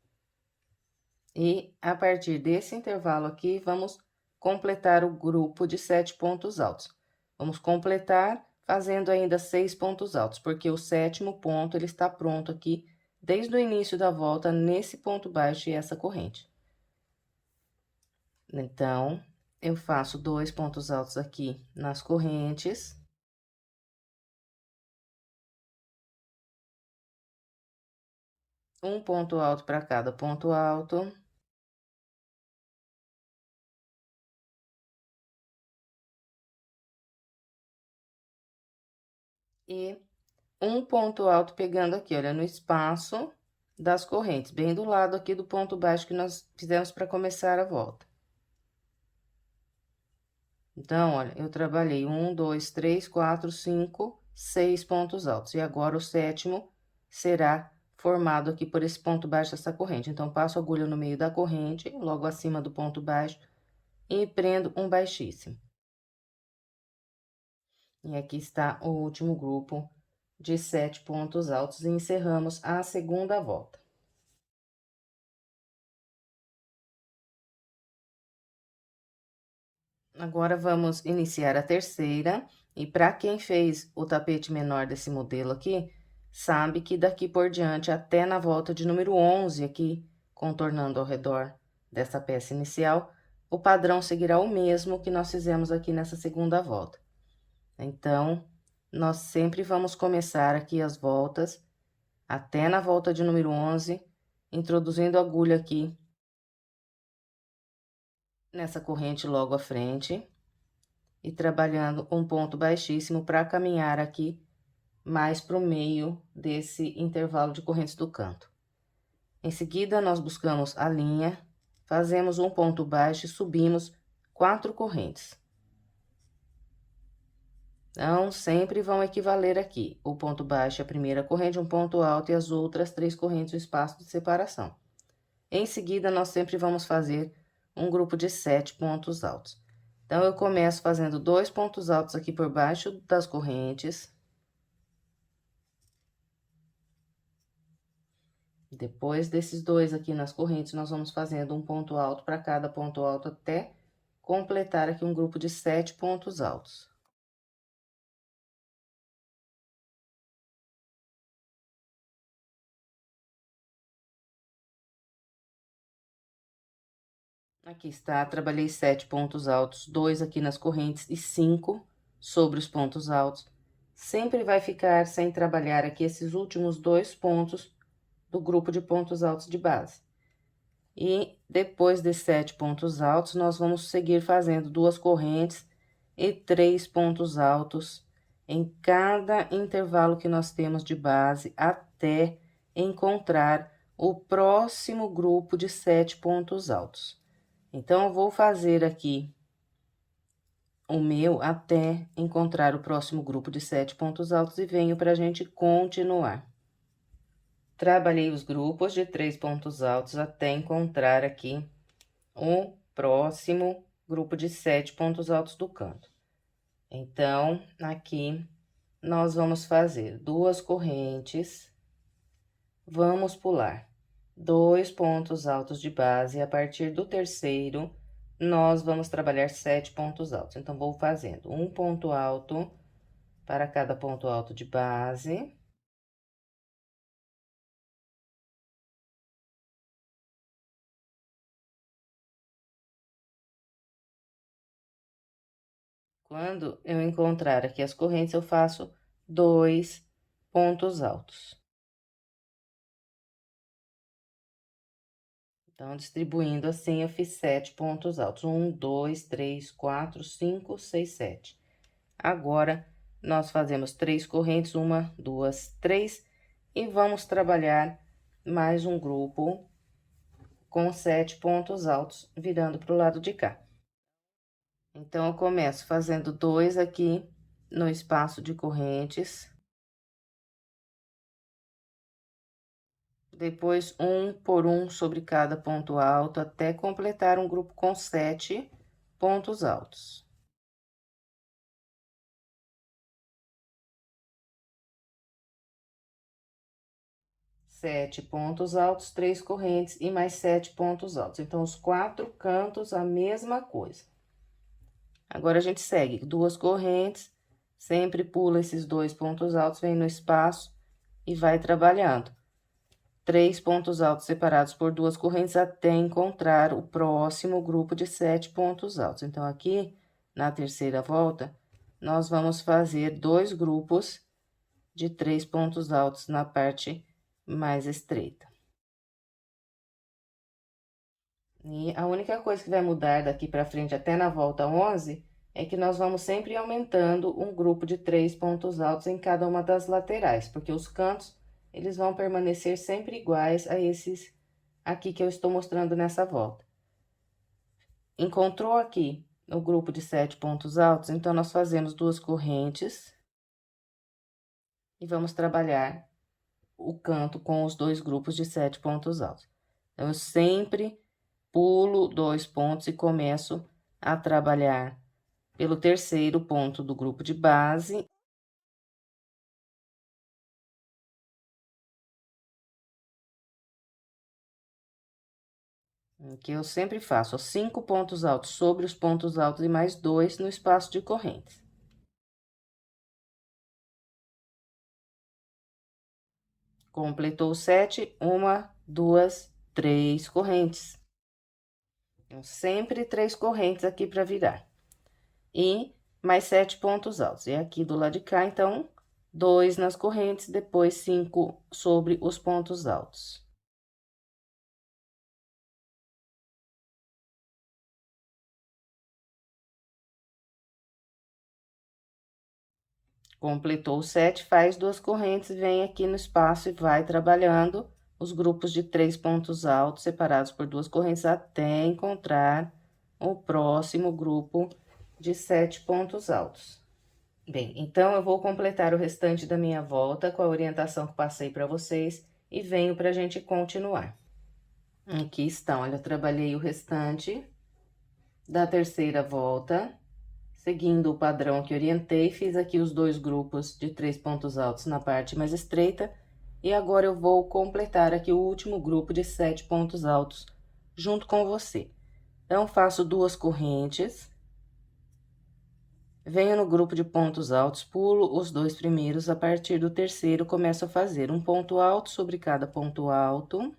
E, a partir desse intervalo aqui, vamos completar o grupo de 7 pontos altos. Vamos completar fazendo ainda 6 pontos altos, porque o 7º ponto, ele está pronto aqui desde o início da volta nesse ponto baixo e essa corrente. Então, eu faço 2 pontos altos aqui nas correntes. Um ponto alto para cada ponto alto. E um ponto alto pegando aqui, olha, no espaço das correntes, bem do lado aqui do ponto baixo que nós fizemos para começar a volta. Então, olha, eu trabalhei 1, 2, 3, 4, 5, 6 pontos altos. E agora, o sétimo será formado aqui por esse ponto baixo dessa corrente. Então, passo a agulha no meio da corrente, logo acima do ponto baixo, e prendo um baixíssimo. E aqui está o último grupo de 7 pontos altos e encerramos a segunda volta. Agora, vamos iniciar a terceira, e para quem fez o tapete menor desse modelo aqui, sabe que daqui por diante, até na volta de número 11 aqui, contornando ao redor dessa peça inicial, o padrão seguirá o mesmo que nós fizemos aqui nessa segunda volta. Então, nós sempre vamos começar aqui as voltas, até na volta de número 11, introduzindo a agulha aqui nessa corrente logo à frente e trabalhando um ponto baixíssimo para caminhar aqui mais para o meio desse intervalo de correntes do canto. Em seguida, nós buscamos a linha, fazemos um ponto baixo e subimos 4 correntes. Então, sempre vão equivaler aqui o ponto baixo, a primeira corrente, um ponto alto e as outras 3 correntes, o espaço de separação. Em seguida, nós sempre vamos fazer um grupo de 7 pontos altos. Então, eu começo fazendo 2 pontos altos aqui por baixo das correntes. Depois desses 2 aqui nas correntes, nós vamos fazendo um ponto alto para cada ponto alto até completar aqui um grupo de 7 pontos altos. Aqui está, trabalhei 7 pontos altos, 2 aqui nas correntes e 5 sobre os pontos altos. Sempre vai ficar sem trabalhar aqui esses últimos 2 pontos do grupo de pontos altos de base. E depois de 7 pontos altos, nós vamos seguir fazendo 2 correntes e 3 pontos altos em cada intervalo que nós temos de base, até encontrar o próximo grupo de 7 pontos altos. Então, eu vou fazer aqui o meu até encontrar o próximo grupo de 7 pontos altos e venho para a gente continuar. Trabalhei os grupos de 3 pontos altos até encontrar aqui o próximo grupo de 7 pontos altos do canto. Então, aqui, nós vamos fazer 2 correntes, vamos pular 2 pontos altos de base, e a partir do terceiro, nós vamos trabalhar 7 pontos altos. Então, vou fazendo um ponto alto para cada ponto alto de base. Quando eu encontrar aqui as correntes, eu faço 2 pontos altos. Então, distribuindo assim, eu fiz 7 pontos altos. 1, 2, 3, 4, 5, 6, 7. Agora, nós fazemos 3 correntes, 1, 2, 3, e vamos trabalhar mais um grupo com 7 pontos altos, virando para o lado de cá. Então, eu começo fazendo 2 aqui no espaço de correntes. Depois, um por um sobre cada ponto alto, até completar um grupo com 7 pontos altos. Sete pontos altos, 3 correntes e mais 7 pontos altos. Então, os 4 cantos, a mesma coisa. Agora, a gente segue 2 correntes, sempre pula esses 2 pontos altos, vem no espaço e vai trabalhando. 3 pontos altos separados por 2 correntes até encontrar o próximo grupo de 7 pontos altos. Então, aqui, na terceira volta, nós vamos fazer 2 grupos de 3 pontos altos na parte mais estreita. E a única coisa que vai mudar daqui para frente até na volta 11 é que nós vamos sempre aumentando um grupo de 3 pontos altos em cada uma das laterais, porque os cantos, eles vão permanecer sempre iguais a esses aqui que eu estou mostrando nessa volta. Encontrou aqui o grupo de 7 pontos altos, então nós fazemos 2 correntes e vamos trabalhar o canto com os 2 grupos de 7 pontos altos. Então, eu sempre pulo 2 pontos e começo a trabalhar pelo terceiro ponto do grupo de base. Que eu sempre faço 5 pontos altos sobre os pontos altos e mais 2 no espaço de correntes. Completou 7, 1, 2, 3 correntes. Então, sempre 3 correntes aqui para virar. E mais 7 pontos altos. E aqui do lado de cá, então, 2 nas correntes, depois 5 sobre os pontos altos. Completou 7, faz 2 correntes, vem aqui no espaço e vai trabalhando os grupos de 3 pontos altos separados por 2 correntes até encontrar o próximo grupo de 7 pontos altos. Bem, então, eu vou completar o restante da minha volta com a orientação que passei para vocês e venho para a gente continuar. Aqui estão, olha, eu trabalhei o restante da terceira volta, seguindo o padrão que orientei, fiz aqui os 2 grupos de 3 pontos altos na parte mais estreita, e agora eu vou completar aqui o último grupo de 7 pontos altos junto com você. Então, faço 2 correntes. Venho no grupo de pontos altos, pulo os 2 primeiros, a partir do terceiro, começo a fazer um ponto alto sobre cada ponto alto.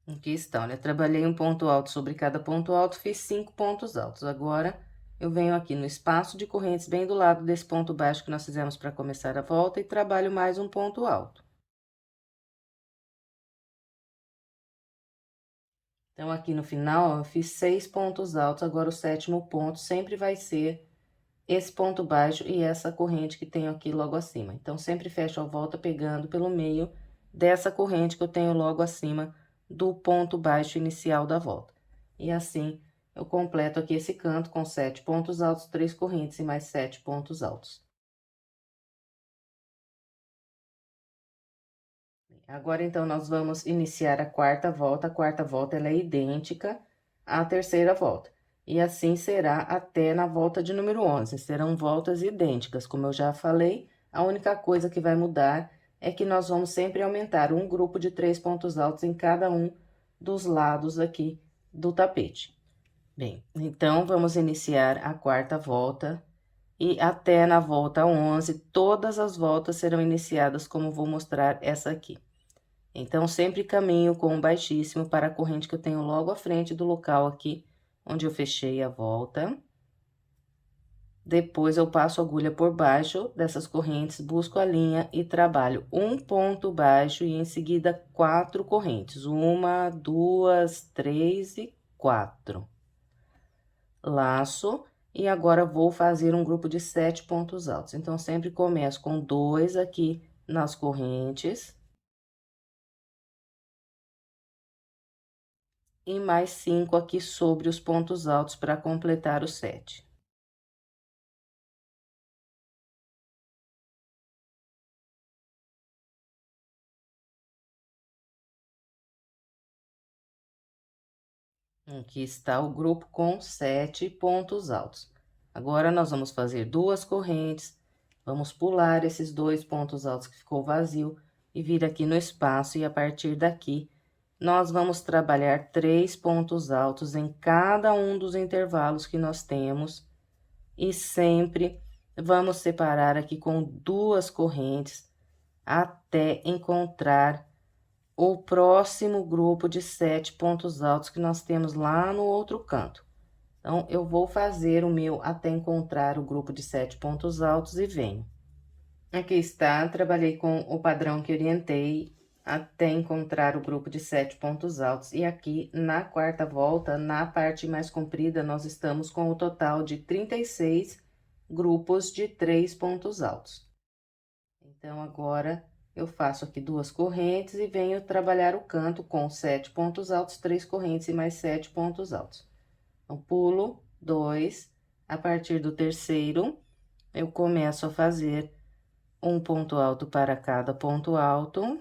Aqui está, olha, trabalhei um ponto alto sobre cada ponto alto, fiz 5 pontos altos. Agora, eu venho aqui no espaço de correntes, bem do lado desse ponto baixo que nós fizemos para começar a volta, e trabalho mais um ponto alto. Então, aqui no final, eu fiz 6 pontos altos, agora o sétimo ponto sempre vai ser esse ponto baixo e essa corrente que tenho aqui logo acima. Então, sempre fecho a volta pegando pelo meio dessa corrente que eu tenho logo acima do ponto baixo inicial da volta. E assim, eu completo aqui esse canto com 7 pontos altos, 3 correntes e mais 7 pontos altos. Agora, então, nós vamos iniciar a quarta volta. A quarta volta, ela é idêntica à terceira volta. E assim será até na volta de número 11. Serão voltas idênticas, como eu já falei. A única coisa que vai mudar é que nós vamos sempre aumentar um grupo de 3 pontos altos em cada um dos lados aqui do tapete. Bem, então, vamos iniciar a quarta volta. E até na volta 11, todas as voltas serão iniciadas como vou mostrar essa aqui. Então, sempre caminho com o baixíssimo para a corrente que eu tenho logo à frente do local aqui, onde eu fechei a volta. Depois, eu passo a agulha por baixo dessas correntes, busco a linha e trabalho um ponto baixo e em seguida 4 correntes. 1, 2, 3 e 4. Laço, e agora vou fazer um grupo de 7 pontos altos. Então, sempre começo com 2 aqui nas correntes. E mais 5 aqui sobre os pontos altos para completar os 7. Aqui está o grupo com 7 pontos altos. Agora, nós vamos fazer 2 correntes, vamos pular esses 2 pontos altos que ficou vazio e vir aqui no espaço, e a partir daqui, nós vamos trabalhar 3 pontos altos em cada um dos intervalos que nós temos e sempre vamos separar aqui com 2 correntes até encontrar o próximo grupo de 7 pontos altos que nós temos lá no outro canto. Então, eu vou fazer o meu até encontrar o grupo de 7 pontos altos e venho. Aqui está, trabalhei com o padrão que orientei até encontrar o grupo de 7 pontos altos. E aqui, na quarta volta, na parte mais comprida, nós estamos com o total de 36 grupos de 3 pontos altos. Então, agora, eu faço aqui 2 correntes e venho trabalhar o canto com 7 pontos altos, 3 correntes e mais 7 pontos altos. Então, pulo 2, a partir do terceiro, eu começo a fazer um ponto alto para cada ponto alto.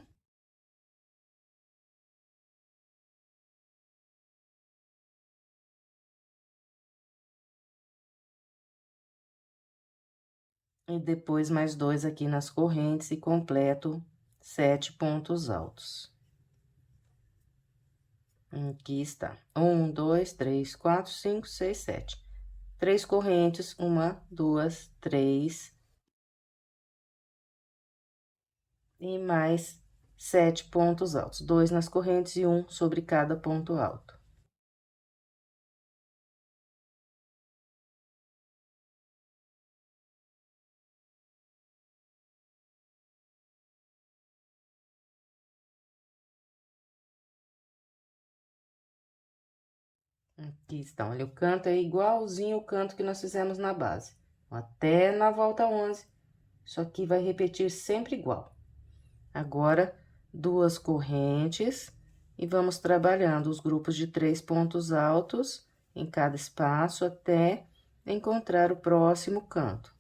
E depois mais 2 aqui nas correntes e completo 7 pontos altos. Aqui está. 1, 2, 3, 4, 5, 6, 7. 3 correntes, 1, 2, 3. E mais 7 pontos altos, 2 nas correntes e 1 sobre cada ponto alto. Aqui está, olha, o canto é igualzinho o canto que nós fizemos na base, até na volta 11. Isso aqui vai repetir sempre igual. Agora, 2 correntes e vamos trabalhando os grupos de 3 pontos altos em cada espaço até encontrar o próximo canto.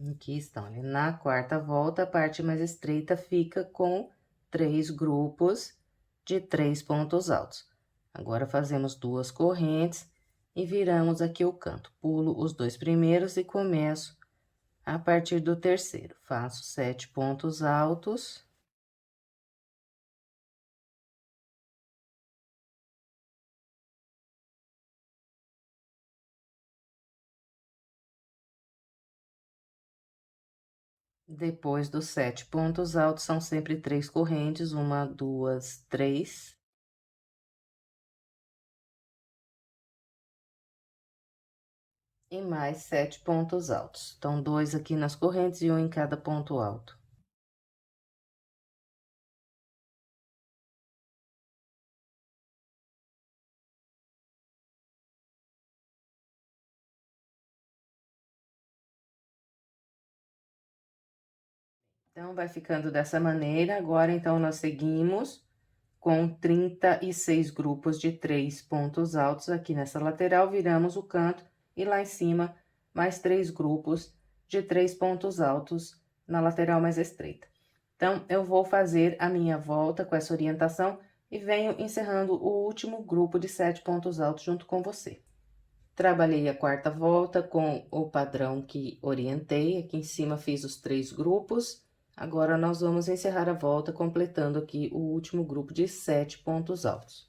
Aqui estão, olha, na quarta volta, a parte mais estreita fica com 3 grupos de 3 pontos altos. Agora, fazemos 2 correntes e viramos aqui o canto. Pulo os 2 primeiros e começo a partir do terceiro. Faço 7 pontos altos. Depois dos 7 pontos altos, são sempre 3 correntes, 1, 2, 3. E mais 7 pontos altos. Então, 2 aqui nas correntes e 1 em cada ponto alto. Então, vai ficando dessa maneira. Agora, então, nós seguimos com 36 grupos de 3 pontos altos aqui nessa lateral, viramos o canto e lá em cima, mais 3 grupos de 3 pontos altos na lateral mais estreita. Então, eu vou fazer a minha volta com essa orientação e venho encerrando o último grupo de 7 pontos altos junto com você. Trabalhei a quarta volta com o padrão que orientei, aqui em cima fiz os 3 grupos. Agora, nós vamos encerrar a volta completando aqui o último grupo de 7 pontos altos.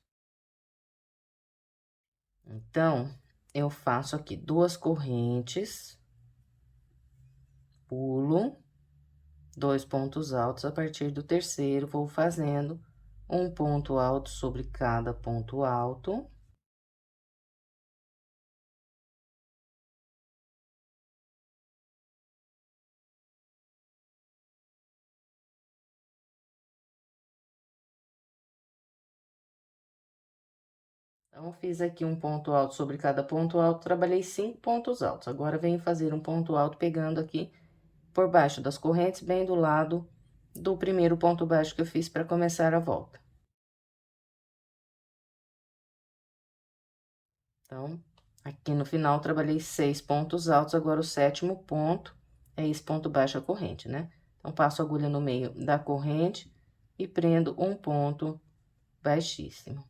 Então, eu faço aqui 2 correntes, pulo, 2 pontos altos, a partir do terceiro, vou fazendo um ponto alto sobre cada ponto alto. Então, fiz aqui um ponto alto sobre cada ponto alto, trabalhei 5 pontos altos. Agora, venho fazer um ponto alto pegando aqui por baixo das correntes, bem do lado do primeiro ponto baixo que eu fiz para começar a volta. Então, aqui no final, trabalhei 6 pontos altos, agora o sétimo ponto é esse ponto baixo a corrente, né? Então, passo a agulha no meio da corrente e prendo um ponto baixíssimo.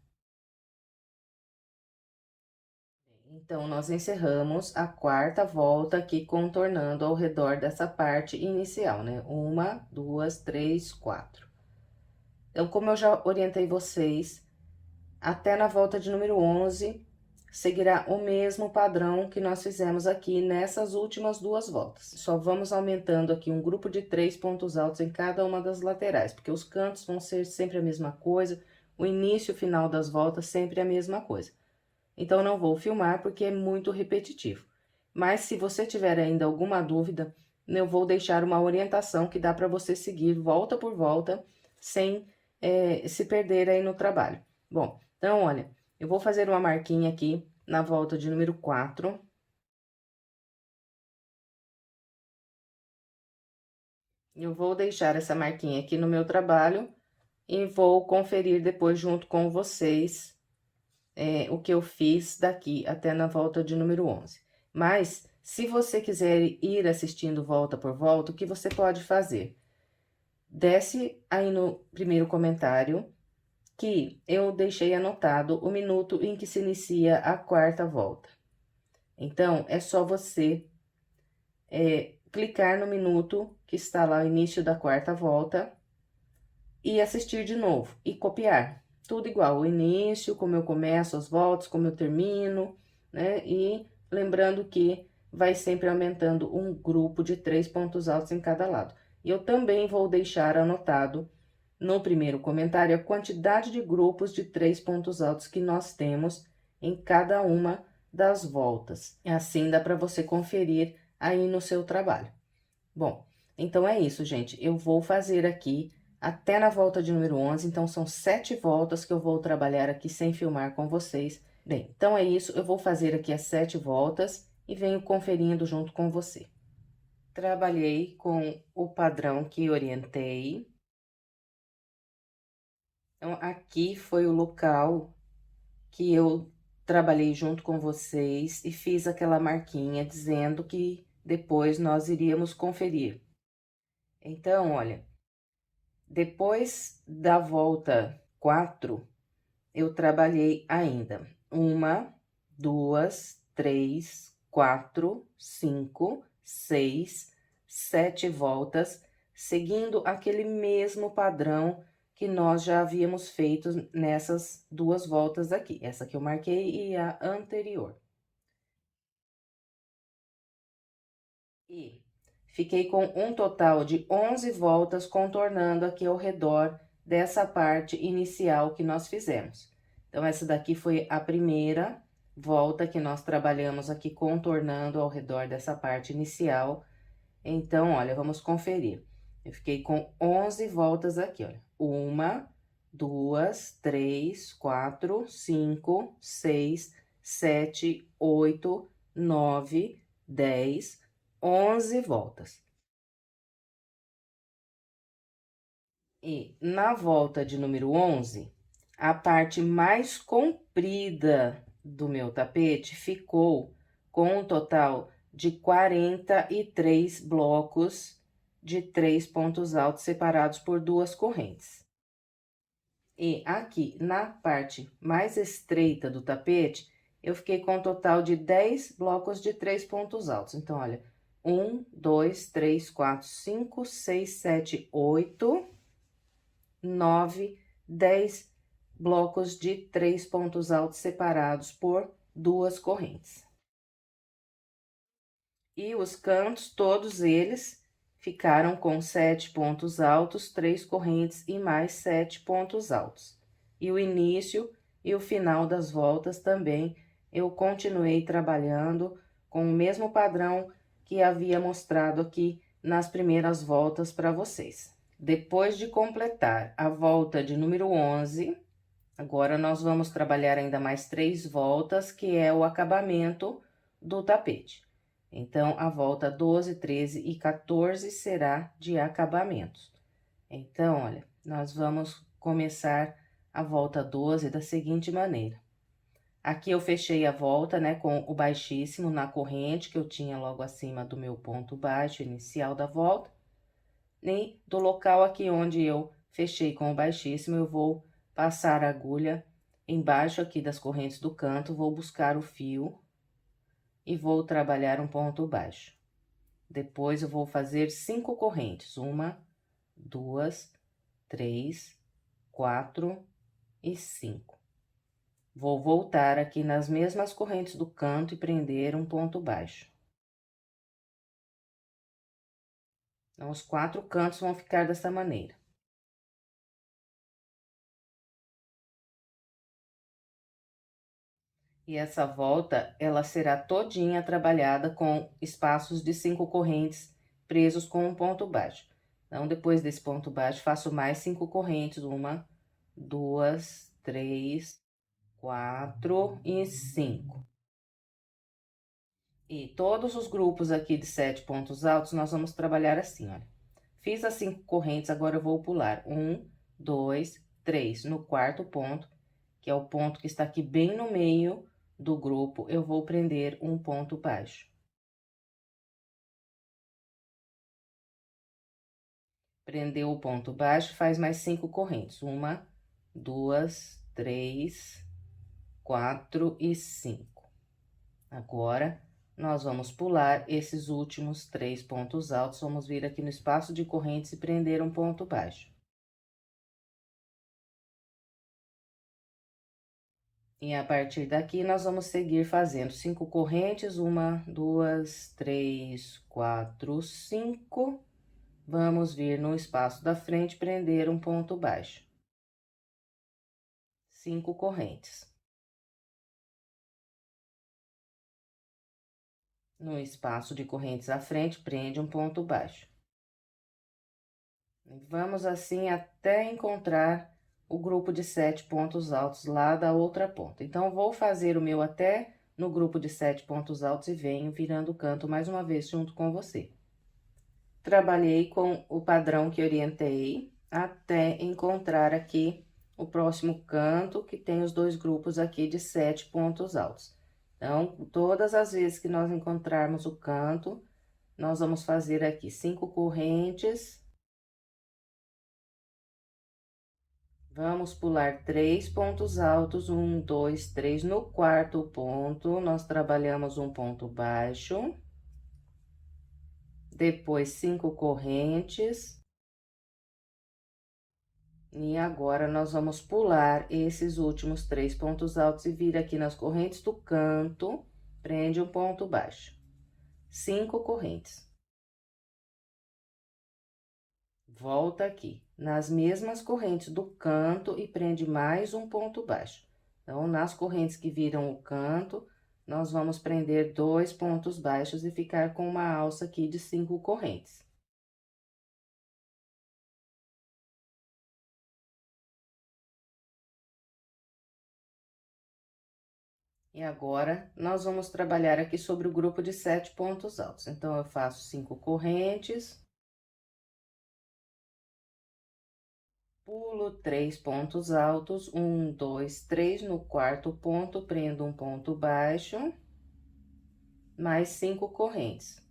Então, nós encerramos a quarta volta aqui contornando ao redor dessa parte inicial, né? 1, 2, 3, 4. Então, como eu já orientei vocês, até na volta de número 11, seguirá o mesmo padrão que nós fizemos aqui nessas últimas duas voltas. Só vamos aumentando aqui um grupo de 3 pontos altos em cada uma das laterais, porque os cantos vão ser sempre a mesma coisa, o início e o final das voltas sempre a mesma coisa. Então, não vou filmar porque é muito repetitivo. Mas, se você tiver ainda alguma dúvida, eu vou deixar uma orientação que dá para você seguir volta por volta, sem se perder aí no trabalho. Bom, então, olha, eu vou fazer uma marquinha aqui na volta de número 4. Eu vou deixar essa marquinha aqui no meu trabalho e vou conferir depois junto com vocês o que eu fiz daqui até na volta de número 11. Mas, se você quiser ir assistindo volta por volta, o que você pode fazer? Desce aí no primeiro comentário, que eu deixei anotado o minuto em que se inicia a quarta volta. Então, é só você clicar no minuto que está lá o início da quarta volta e assistir de novo e copiar. Tudo igual, o início, como eu começo as voltas, como eu termino, né? E lembrando que vai sempre aumentando um grupo de 3 pontos altos em cada lado. E eu também vou deixar anotado no primeiro comentário a quantidade de grupos de 3 pontos altos que nós temos em cada uma das voltas. Assim dá para você conferir aí no seu trabalho. Bom, então é isso, gente. Eu vou fazer aqui até na volta de número 11, então são 7 voltas que eu vou trabalhar aqui sem filmar com vocês. Bem, então é isso, eu vou fazer aqui as 7 voltas e venho conferindo junto com você. Trabalhei com o padrão que orientei. Então, aqui foi o local que eu trabalhei junto com vocês e fiz aquela marquinha dizendo que depois nós iríamos conferir. Então, olha, depois da volta 4, eu trabalhei ainda 1, 2, 3, 4, 5, 6, 7 voltas, seguindo aquele mesmo padrão que nós já havíamos feito nessas duas voltas aqui. Essa que eu marquei e a anterior. E fiquei com um total de 11 voltas contornando aqui ao redor dessa parte inicial que nós fizemos. Então, essa daqui foi a primeira volta que nós trabalhamos aqui contornando ao redor dessa parte inicial. Então, olha, vamos conferir. Eu fiquei com 11 voltas aqui, olha. 1, 2, 3, 4, 5, 6, 7, 8, 9, 10, 11 voltas. E na volta de número 11, a parte mais comprida do meu tapete ficou com um total de 43 blocos de 3 pontos altos separados por 2 correntes. E aqui na parte mais estreita do tapete, eu fiquei com um total de 10 blocos de 3 pontos altos. Então, olha, 1, 2, 3, 4, 5, 6, 7, 8, 9, 10 blocos de 3 pontos altos separados por 2 correntes. E os cantos, todos eles, ficaram com 7 pontos altos, 3 correntes e mais 7 pontos altos. E o início e o final das voltas também, eu continuei trabalhando com o mesmo padrão que havia mostrado aqui nas primeiras voltas para vocês. Depois de completar a volta de número 11, agora nós vamos trabalhar ainda mais 3 voltas, que é o acabamento do tapete. Então, a volta 12, 13 e 14 será de acabamentos. Então, olha, nós vamos começar a volta 12 da seguinte maneira. Aqui eu fechei a volta, né, com o baixíssimo na corrente que eu tinha logo acima do meu ponto baixo inicial da volta. E do local aqui onde eu fechei com o baixíssimo, eu vou passar a agulha embaixo aqui das correntes do canto, vou buscar o fio e vou trabalhar um ponto baixo. Depois, eu vou fazer 5 correntes, 1, 2, 3, 4 e 5. Vou voltar aqui nas mesmas correntes do canto e prender um ponto baixo. Então, os 4 cantos vão ficar dessa maneira. E essa volta, ela será todinha trabalhada com espaços de 5 correntes presos com um ponto baixo. Então, depois desse ponto baixo, faço mais 5 correntes, 1, 2, 3, 4 e 5. E todos os grupos aqui de 7 pontos altos, nós vamos trabalhar assim, olha. Fiz as 5 correntes, agora eu vou pular 1, 2, 3. No quarto ponto, que é o ponto que está aqui bem no meio do grupo, eu vou prender um ponto baixo. Prendeu o ponto baixo, faz mais 5 correntes. 1, 2, 3, 4 e 5. Agora, nós vamos pular esses últimos 3 pontos altos, vamos vir aqui no espaço de correntes e prender um ponto baixo. E a partir daqui, nós vamos seguir fazendo 5 correntes, 1, 2, 3, 4, 5. Vamos vir no espaço da frente, prender um ponto baixo. 5 correntes. No espaço de correntes à frente, prende um ponto baixo. Vamos assim até encontrar o grupo de 7 pontos altos lá da outra ponta. Então, vou fazer o meu até no grupo de 7 pontos altos e venho virando o canto mais uma vez junto com você. Trabalhei com o padrão que orientei até encontrar aqui o próximo canto, que tem os 2 grupos aqui de 7 pontos altos. Então, todas as vezes que nós encontrarmos o canto, nós vamos fazer aqui 5 correntes. Vamos pular 3 pontos altos, 1, 2, 3. No quarto ponto, nós trabalhamos um ponto baixo. Depois, 5 correntes. E agora, nós vamos pular esses últimos 3 pontos altos e vir aqui nas correntes do canto, prende um ponto baixo. 5 correntes. Volta aqui, nas mesmas correntes do canto e prende mais um ponto baixo. Então, nas correntes que viram o canto, nós vamos prender 2 pontos baixos e ficar com uma alça aqui de 5 correntes. E agora, nós vamos trabalhar aqui sobre o grupo de 7 pontos altos. Então, eu faço 5 correntes. Pulo 3 pontos altos, 1, 2, 3. No quarto ponto, prendo um ponto baixo, mais 5 correntes.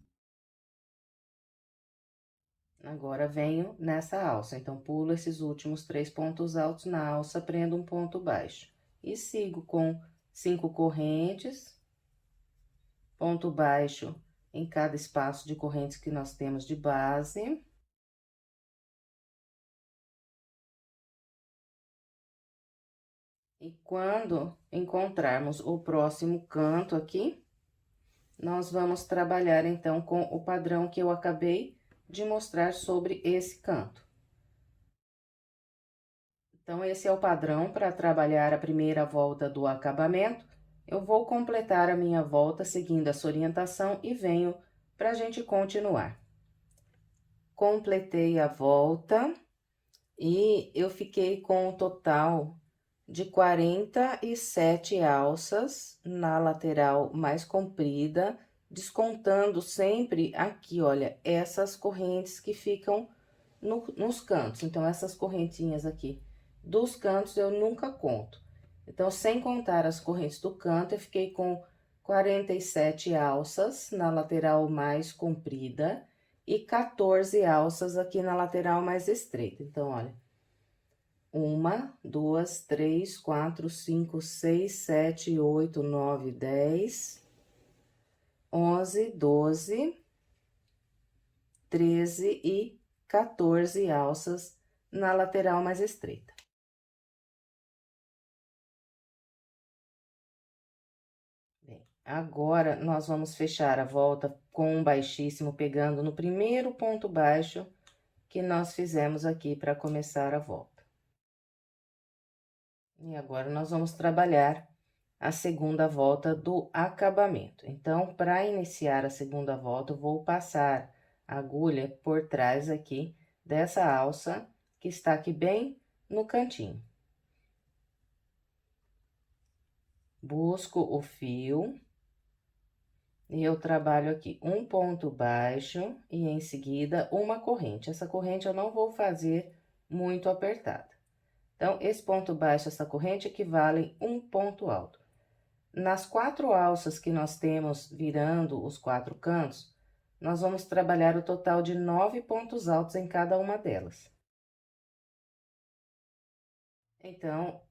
Agora, venho nessa alça, então, pulo esses últimos 3 pontos altos na alça, prendo um ponto baixo. E sigo com 5 correntes, ponto baixo em cada espaço de correntes que nós temos de base. E quando encontrarmos o próximo canto aqui, nós vamos trabalhar, então, com o padrão que eu acabei de mostrar sobre esse canto. Então, esse é o padrão para trabalhar a primeira volta do acabamento. Eu vou completar a minha volta seguindo essa orientação e venho para a gente continuar. Completei a volta e eu fiquei com um total de 47 alças na lateral mais comprida, descontando sempre aqui, olha, essas correntes que ficam nos cantos. Então, essas correntinhas aqui dos cantos eu nunca conto. Então, sem contar as correntes do canto, eu fiquei com 47 alças na lateral mais comprida e 14 alças aqui na lateral mais estreita. Então, olha, 1, 2, 3, 4, 5, 6, 7, 8, 9, 10, 11, 12, 13 e 14 alças na lateral mais estreita. Agora, nós vamos fechar a volta com um baixíssimo, pegando no primeiro ponto baixo que nós fizemos aqui para começar a volta. E agora, nós vamos trabalhar a segunda volta do acabamento. Então, para iniciar a segunda volta, eu vou passar a agulha por trás aqui dessa alça que está aqui bem no cantinho. Busco o fio. E eu trabalho aqui um ponto baixo e em seguida uma corrente. Essa corrente eu não vou fazer muito apertada. Então, esse ponto baixo, essa corrente equivalem um ponto alto. Nas 4 alças que nós temos virando os 4 cantos, nós vamos trabalhar o total de 9 pontos altos em cada uma delas. Então,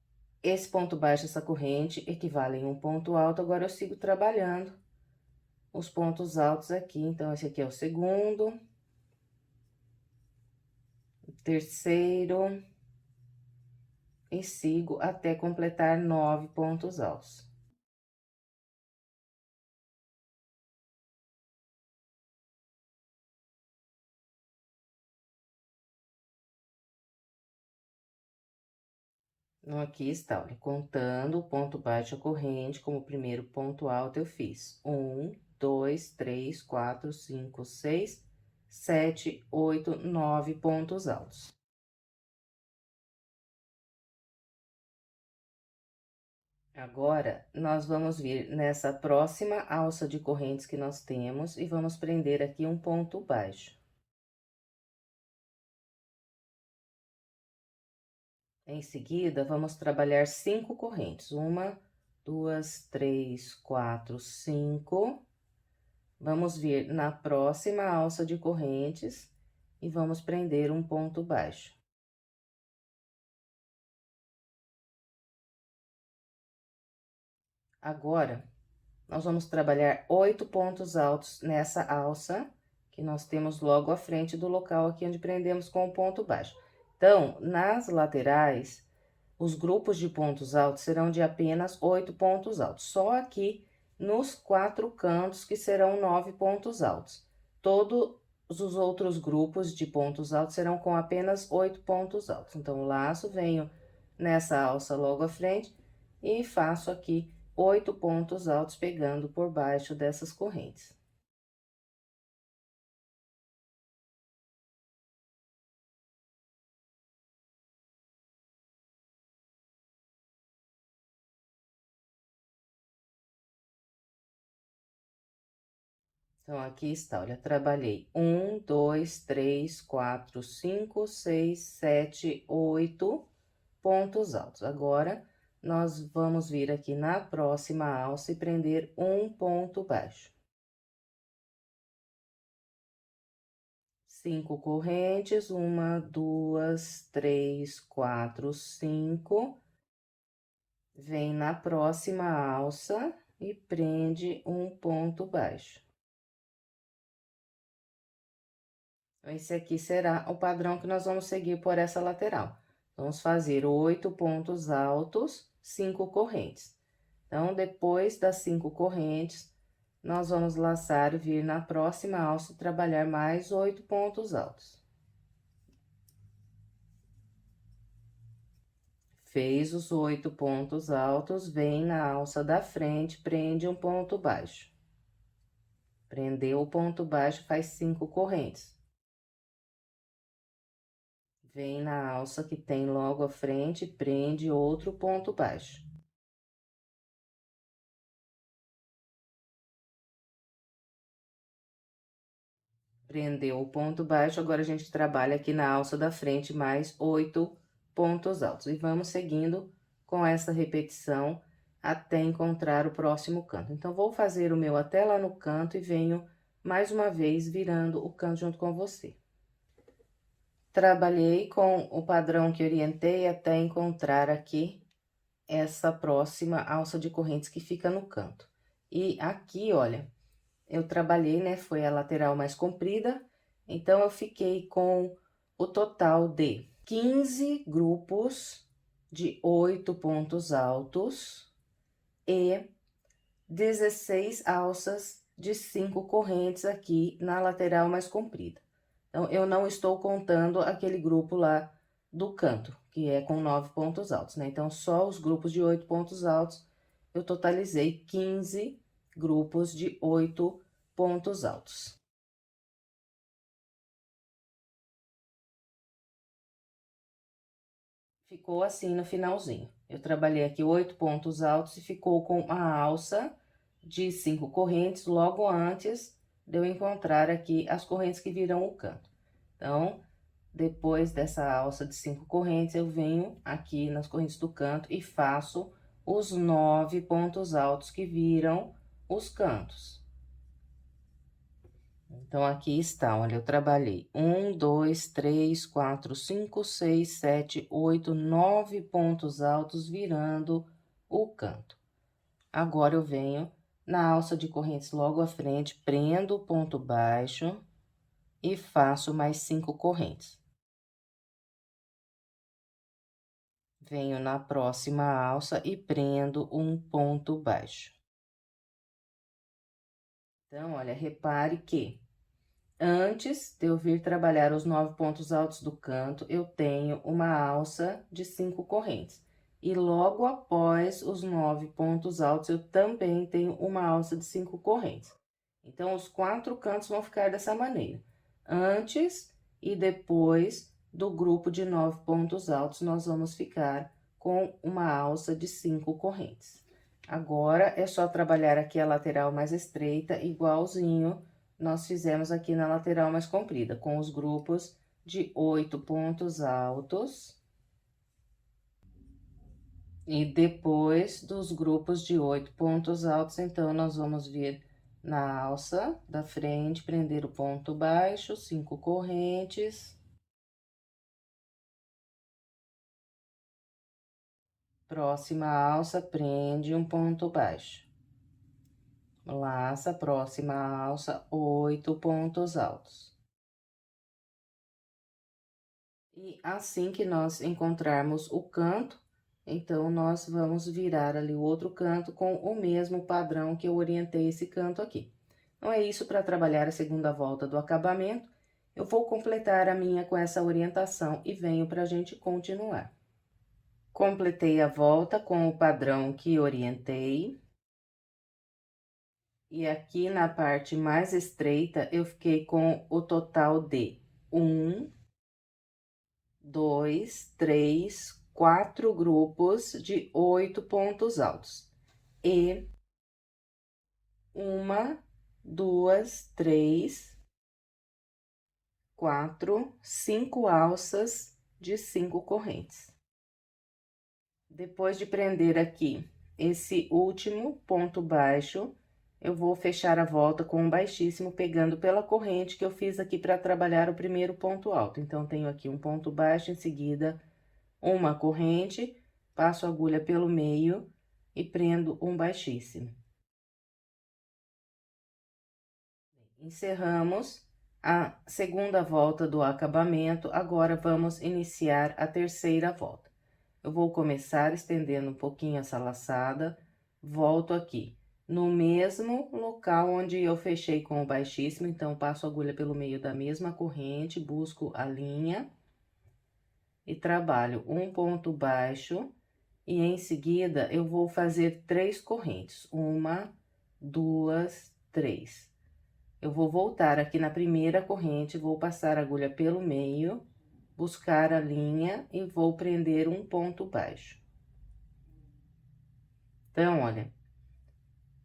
esse ponto baixo, essa corrente equivalem um ponto alto. Agora, eu sigo trabalhando os pontos altos aqui. Então, esse aqui é o segundo, o terceiro, e sigo até completar 9 pontos altos. Então, aqui está, olha, contando o ponto baixo corrente, como primeiro ponto alto, eu fiz 1, 2, 3, 4, 5, 6, 7, 8, 9 pontos altos. Agora, nós vamos vir nessa próxima alça de correntes que nós temos e vamos prender aqui um ponto baixo. Em seguida, vamos trabalhar 5 correntes. 1, 2, 3, 4, 5. Vamos vir na próxima alça de correntes e vamos prender um ponto baixo. Agora, nós vamos trabalhar 8 pontos altos nessa alça que nós temos logo à frente do local aqui onde prendemos com o ponto baixo. Então, nas laterais, os grupos de pontos altos serão de apenas 8 pontos altos. Só aqui nos 4 cantos que serão 9 pontos altos. Todos os outros grupos de pontos altos serão com apenas 8 pontos altos. Então, o laço, venho nessa alça logo à frente e faço aqui 8 pontos altos pegando por baixo dessas correntes. Então, aqui está, olha, trabalhei 1, 2, 3, 4, 5, 6, 7, 8 pontos altos. Agora, nós vamos vir aqui na próxima alça e prender um ponto baixo. 5 correntes, 1, 2, 3, 4, 5. Vem na próxima alça e prende um ponto baixo. Esse aqui será o padrão que nós vamos seguir por essa lateral. Vamos fazer 8 pontos altos, 5 correntes. Então, depois das 5 correntes, nós vamos laçar e vir na próxima alça e trabalhar mais 8 pontos altos. Fez os 8 pontos altos, vem na alça da frente, prende um ponto baixo. Prendeu o ponto baixo, faz 5 correntes. Vem na alça que tem logo à frente, prende outro ponto baixo. Prendeu o ponto baixo, agora a gente trabalha aqui na alça da frente mais 8 pontos altos. E vamos seguindo com essa repetição até encontrar o próximo canto. Então, vou fazer o meu até lá no canto e venho mais uma vez virando o canto junto com você. Trabalhei com o padrão que orientei até encontrar aqui essa próxima alça de correntes que fica no canto. E aqui, olha, eu trabalhei, né, foi a lateral mais comprida, então eu fiquei com o total de 15 grupos de 8 pontos altos e 16 alças de 5 correntes aqui na lateral mais comprida. Então, eu não estou contando aquele grupo lá do canto, que é com 9 pontos altos, né? Então, só os grupos de 8 pontos altos, eu totalizei 15 grupos de 8 pontos altos. Ficou assim no finalzinho. Eu trabalhei aqui 8 pontos altos e ficou com a alça de 5 correntes logo antes de eu encontrar aqui as correntes que virão o canto. Então, depois dessa alça de 5 correntes, eu venho aqui nas correntes do canto e faço os 9 pontos altos que viram os cantos. Então, aqui está, olha, eu trabalhei 1, 2, 3, 4, 5, 6, 7, 8, 9 pontos altos virando o canto. Agora, eu venho na alça de correntes logo à frente, prendo o ponto baixo e faço mais 5 correntes. Venho na próxima alça e prendo um ponto baixo. Então, olha, repare que antes de eu vir trabalhar os 9 pontos altos do canto, eu tenho uma alça de 5 correntes. E logo após os 9 pontos altos, eu também tenho uma alça de 5 correntes. Então, os 4 cantos vão ficar dessa maneira. Antes e depois do grupo de 9 pontos altos, nós vamos ficar com uma alça de 5 correntes. Agora, é só trabalhar aqui a lateral mais estreita, igualzinho nós fizemos aqui na lateral mais comprida, com os grupos de 8 pontos altos. E depois dos grupos de 8 pontos altos, então, nós vamos vir na alça da frente, prender o ponto baixo, 5 correntes. Próxima alça, prende um ponto baixo. Laça, próxima alça, 8 pontos altos. E assim que nós encontrarmos o canto, então, nós vamos virar ali o outro canto com o mesmo padrão que eu orientei esse canto aqui. Então, é isso para trabalhar a segunda volta do acabamento. Eu vou completar a minha com essa orientação e venho para a gente continuar. Completei a volta com o padrão que orientei. E aqui na parte mais estreita, eu fiquei com o total de 1, 2, 3, 4 grupos de 8 pontos altos. E 1, 2, 3, 4, 5 alças de 5 correntes. Depois de prender aqui esse último ponto baixo, eu vou fechar a volta com um baixíssimo, pegando pela corrente que eu fiz aqui para trabalhar o primeiro ponto alto. Então, tenho aqui um ponto baixo, em seguida, uma corrente, passo a agulha pelo meio e prendo um baixíssimo. Encerramos a segunda volta do acabamento, agora vamos iniciar a terceira volta. Eu vou começar estendendo um pouquinho essa laçada, volto aqui no mesmo local onde eu fechei com o baixíssimo, então, passo a agulha pelo meio da mesma corrente, busco a linha e trabalho um ponto baixo, e em seguida, eu vou fazer 3 correntes, 1, 2, 3. Eu vou voltar aqui na primeira corrente, vou passar a agulha pelo meio, buscar a linha e vou prender um ponto baixo. Então, olha,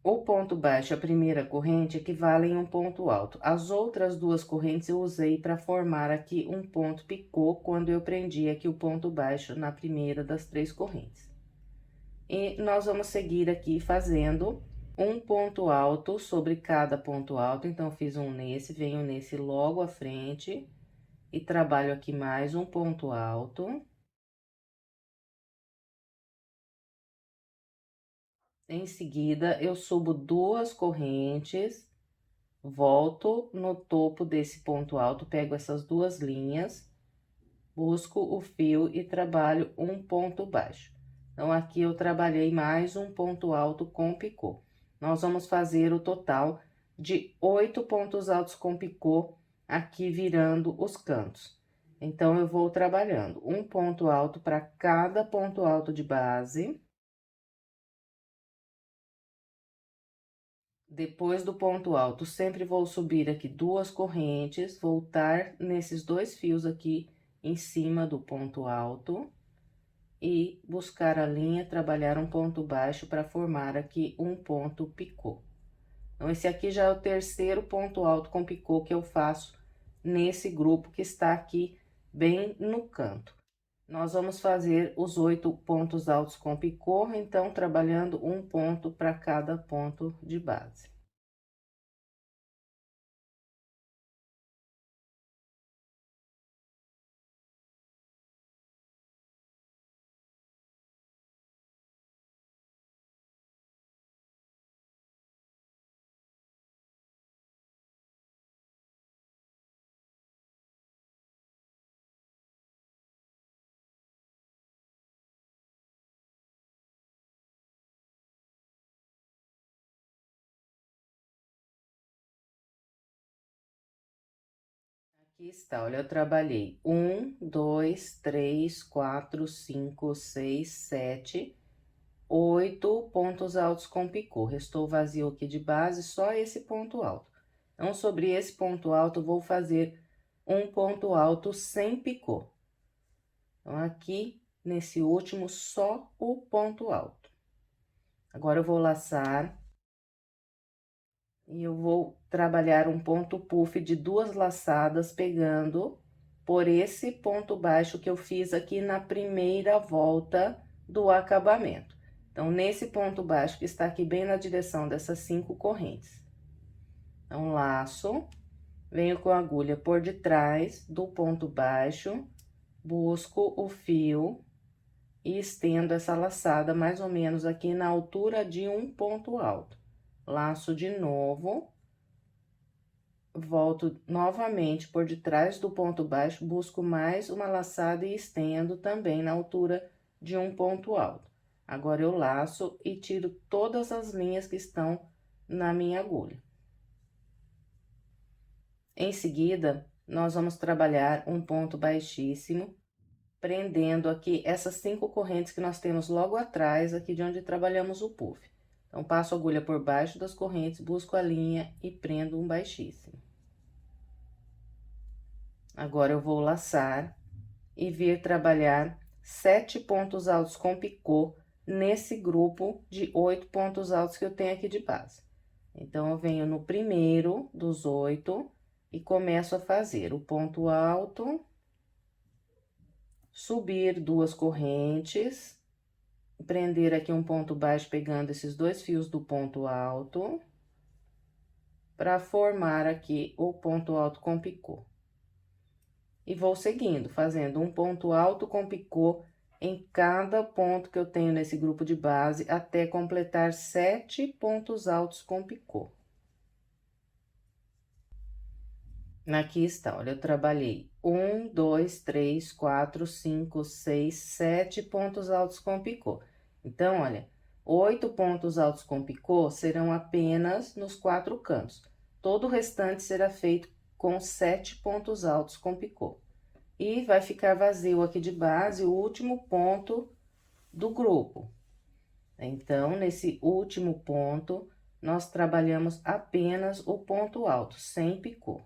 o ponto baixo, a primeira corrente, equivale a um ponto alto. As outras duas correntes eu usei para formar aqui um ponto picô, quando eu prendi aqui o ponto baixo na primeira das 3 correntes. E nós vamos seguir aqui fazendo um ponto alto sobre cada ponto alto. Então, fiz um nesse, venho nesse logo à frente e trabalho aqui mais um ponto alto. Em seguida, eu subo 2 correntes, volto no topo desse ponto alto, pego essas 2 linhas, busco o fio e trabalho um ponto baixo. Então, aqui eu trabalhei mais um ponto alto com picô. nós vamos fazer o total de 8 pontos altos com picô aqui virando os cantos. Então, eu vou trabalhando um ponto alto para cada ponto alto de base. Depois do ponto alto, sempre vou subir aqui 2 correntes, voltar nesses 2 fios aqui em cima do ponto alto e buscar a linha, trabalhar um ponto baixo para formar aqui um ponto picô. Então, esse aqui já é o terceiro ponto alto com picô que eu faço nesse grupo que está aqui bem no canto. Nós vamos fazer os 8 pontos altos com picô, então, trabalhando um ponto para cada ponto de base. Aqui está, olha, eu trabalhei 1, 2, 3, 4, 5, 6, 7, 8 pontos altos com picô. Restou vazio aqui de base, só esse ponto alto. Então, sobre esse ponto alto, vou fazer um ponto alto sem picô. Então, aqui, nesse último, só o ponto alto. Agora, eu vou laçar. E eu vou trabalhar um ponto puff de 2 laçadas, pegando por esse ponto baixo que eu fiz aqui na primeira volta do acabamento. Então, nesse ponto baixo que está aqui bem na direção dessas 5 correntes. Então, laço, venho com a agulha por detrás do ponto baixo, busco o fio e estendo essa laçada mais ou menos aqui na altura de um ponto alto. Laço de novo, volto novamente por detrás do ponto baixo, busco mais uma laçada e estendo também na altura de um ponto alto. Agora, eu laço e tiro todas as linhas que estão na minha agulha. Em seguida, nós vamos trabalhar um ponto baixíssimo, prendendo aqui essas 5 correntes que nós temos logo atrás, aqui de onde trabalhamos o puff. Então, passo a agulha por baixo das correntes, busco a linha e prendo um baixíssimo. Agora, eu vou laçar e vir trabalhar 7 pontos altos com picô nesse grupo de 8 pontos altos que eu tenho aqui de base. Então, eu venho no primeiro dos 8 e começo a fazer o ponto alto, subir 2 correntes, prender aqui um ponto baixo pegando esses 2 fios do ponto alto, para formar aqui o ponto alto com picô. E vou seguindo, fazendo um ponto alto com picô em cada ponto que eu tenho nesse grupo de base, até completar 7 pontos altos com picô. Aqui está, olha, eu trabalhei 1, 2, 3, 4, 5, 6, 7 pontos altos com picô. Então, olha, 8 pontos altos com picô serão apenas nos 4 cantos. Todo o restante será feito com 7 pontos altos com picô. E vai ficar vazio aqui de base o último ponto do grupo. Então, nesse último ponto, nós trabalhamos apenas o ponto alto, sem picô.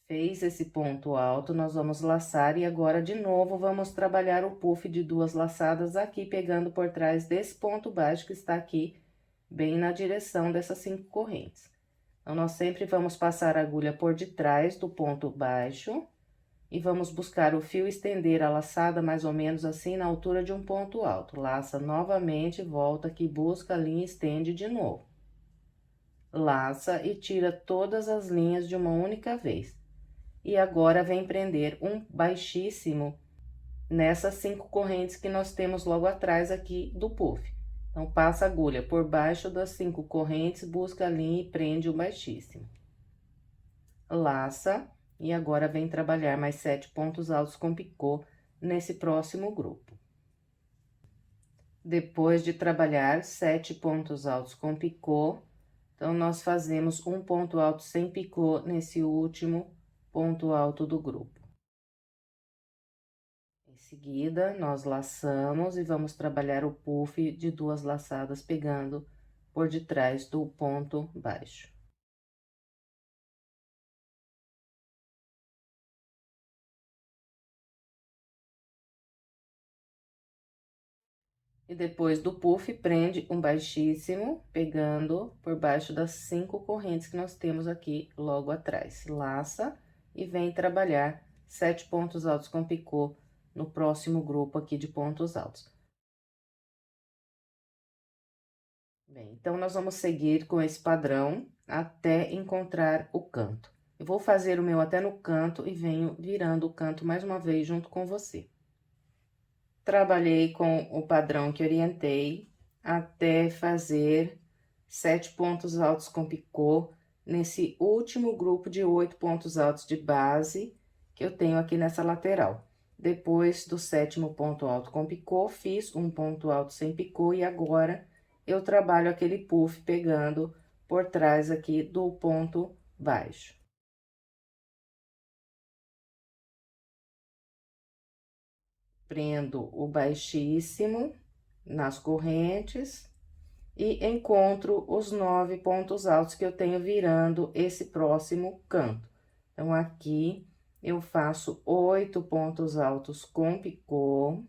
Fez esse ponto alto, nós vamos laçar e agora, de novo, vamos trabalhar o puff de 2 laçadas aqui, pegando por trás desse ponto baixo que está aqui, bem na direção dessas 5 correntes. Então, nós sempre vamos passar a agulha por detrás do ponto baixo e vamos buscar o fio estender a laçada mais ou menos assim na altura de um ponto alto. Laça novamente, volta aqui, busca a linha e estende de novo. Laça e tira todas as linhas de uma única vez. E agora, vem prender um baixíssimo nessas 5 correntes que nós temos logo atrás aqui do puff. Então, passa a agulha por baixo das 5 correntes, busca a linha e prende o baixíssimo. Laça, e agora vem trabalhar mais 7 pontos altos com picô nesse próximo grupo. Depois de trabalhar 7 pontos altos com picô, então, nós fazemos um ponto alto sem picô nesse último ponto alto do grupo. Em seguida, nós laçamos e vamos trabalhar o puff de 2 laçadas, pegando por detrás do ponto baixo. E depois do puff, prende um baixíssimo, pegando por baixo das 5 correntes que nós temos aqui logo atrás. Laça e vem trabalhar 7 pontos altos com picô no próximo grupo aqui de pontos altos. Bem, então, nós vamos seguir com esse padrão até encontrar o canto. Eu vou fazer o meu até no canto e venho virando o canto mais uma vez junto com você. Trabalhei com o padrão que orientei até fazer 7 pontos altos com picô nesse último grupo de 8 pontos altos de base que eu tenho aqui nessa lateral. Depois do 7º ponto alto com picô, fiz um ponto alto sem picô e agora eu trabalho aquele puff pegando por trás aqui do ponto baixo. Prendo o baixíssimo nas correntes e encontro os 9 pontos altos que eu tenho virando esse próximo canto. Então, aqui eu faço 8 pontos altos com picô.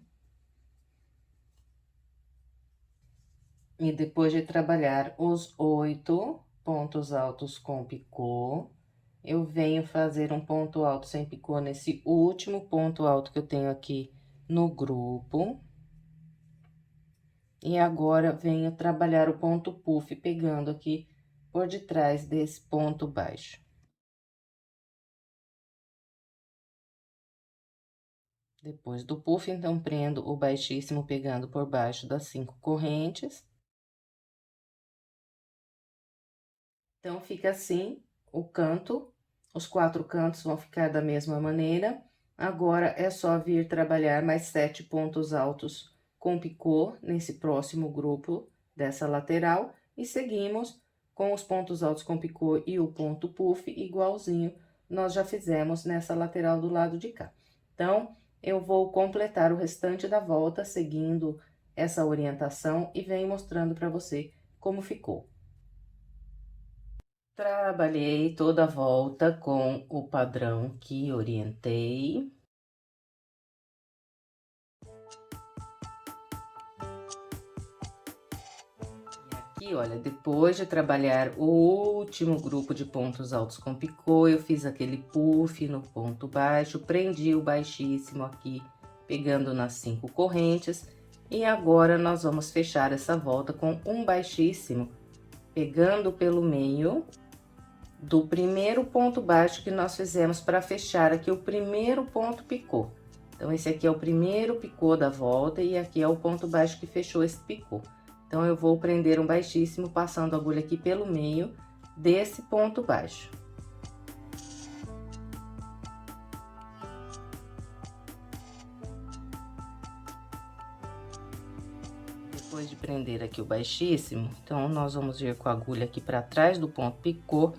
E depois de trabalhar os 8 pontos altos com picô, eu venho fazer um ponto alto sem picô nesse último ponto alto que eu tenho aqui no grupo. E agora, venho trabalhar o ponto puff, pegando aqui por detrás desse ponto baixo. Depois do puff, então, prendo o baixíssimo pegando por baixo das 5 correntes. Então, fica assim o canto, os 4 cantos vão ficar da mesma maneira. Agora, é só vir trabalhar mais 7 pontos altos com picô nesse próximo grupo dessa lateral. E seguimos com os pontos altos com picô e o ponto puff, igualzinho nós já fizemos nessa lateral do lado de cá. Então, eu vou completar o restante da volta seguindo essa orientação e venho mostrando para você como ficou. Trabalhei toda a volta com o padrão que orientei. E aqui, olha, depois de trabalhar o último grupo de pontos altos com picô, eu fiz aquele puff no ponto baixo, prendi o baixíssimo aqui, pegando nas 5 correntes. E agora, nós vamos fechar essa volta com um baixíssimo, pegando pelo meio do primeiro ponto baixo que nós fizemos para fechar aqui o primeiro ponto picô. Então, esse aqui é o primeiro picô da volta e aqui é o ponto baixo que fechou esse picô. Então, eu vou prender um baixíssimo, passando a agulha aqui pelo meio desse ponto baixo. Depois de prender aqui o baixíssimo, então, nós vamos vir com a agulha aqui para trás do ponto picô,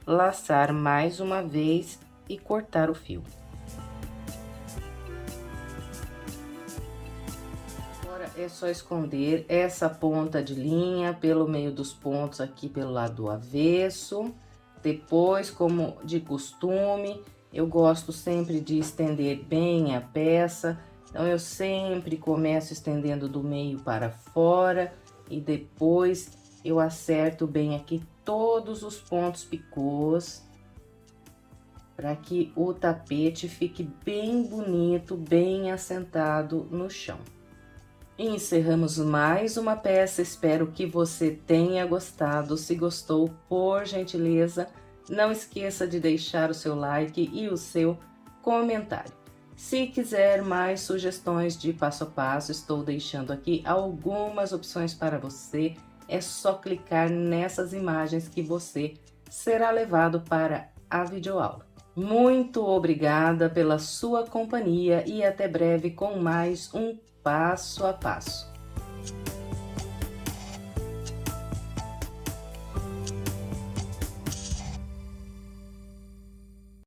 laçar mais uma vez e cortar o fio. Agora, é só esconder essa ponta de linha pelo meio dos pontos aqui pelo lado do avesso. Depois, como de costume, eu gosto sempre de estender bem a peça. Então, eu sempre começo estendendo do meio para fora e depois eu acerto bem aqui todos os pontos picôs, para que o tapete fique bem bonito, bem assentado no chão. E encerramos mais uma peça, espero que você tenha gostado. Se gostou, por gentileza, não esqueça de deixar o seu like e o seu comentário. Se quiser mais sugestões de passo a passo, estou deixando aqui algumas opções para você. É só clicar nessas imagens que você será levado para a videoaula. Muito obrigada pela sua companhia e até breve com mais um passo a passo.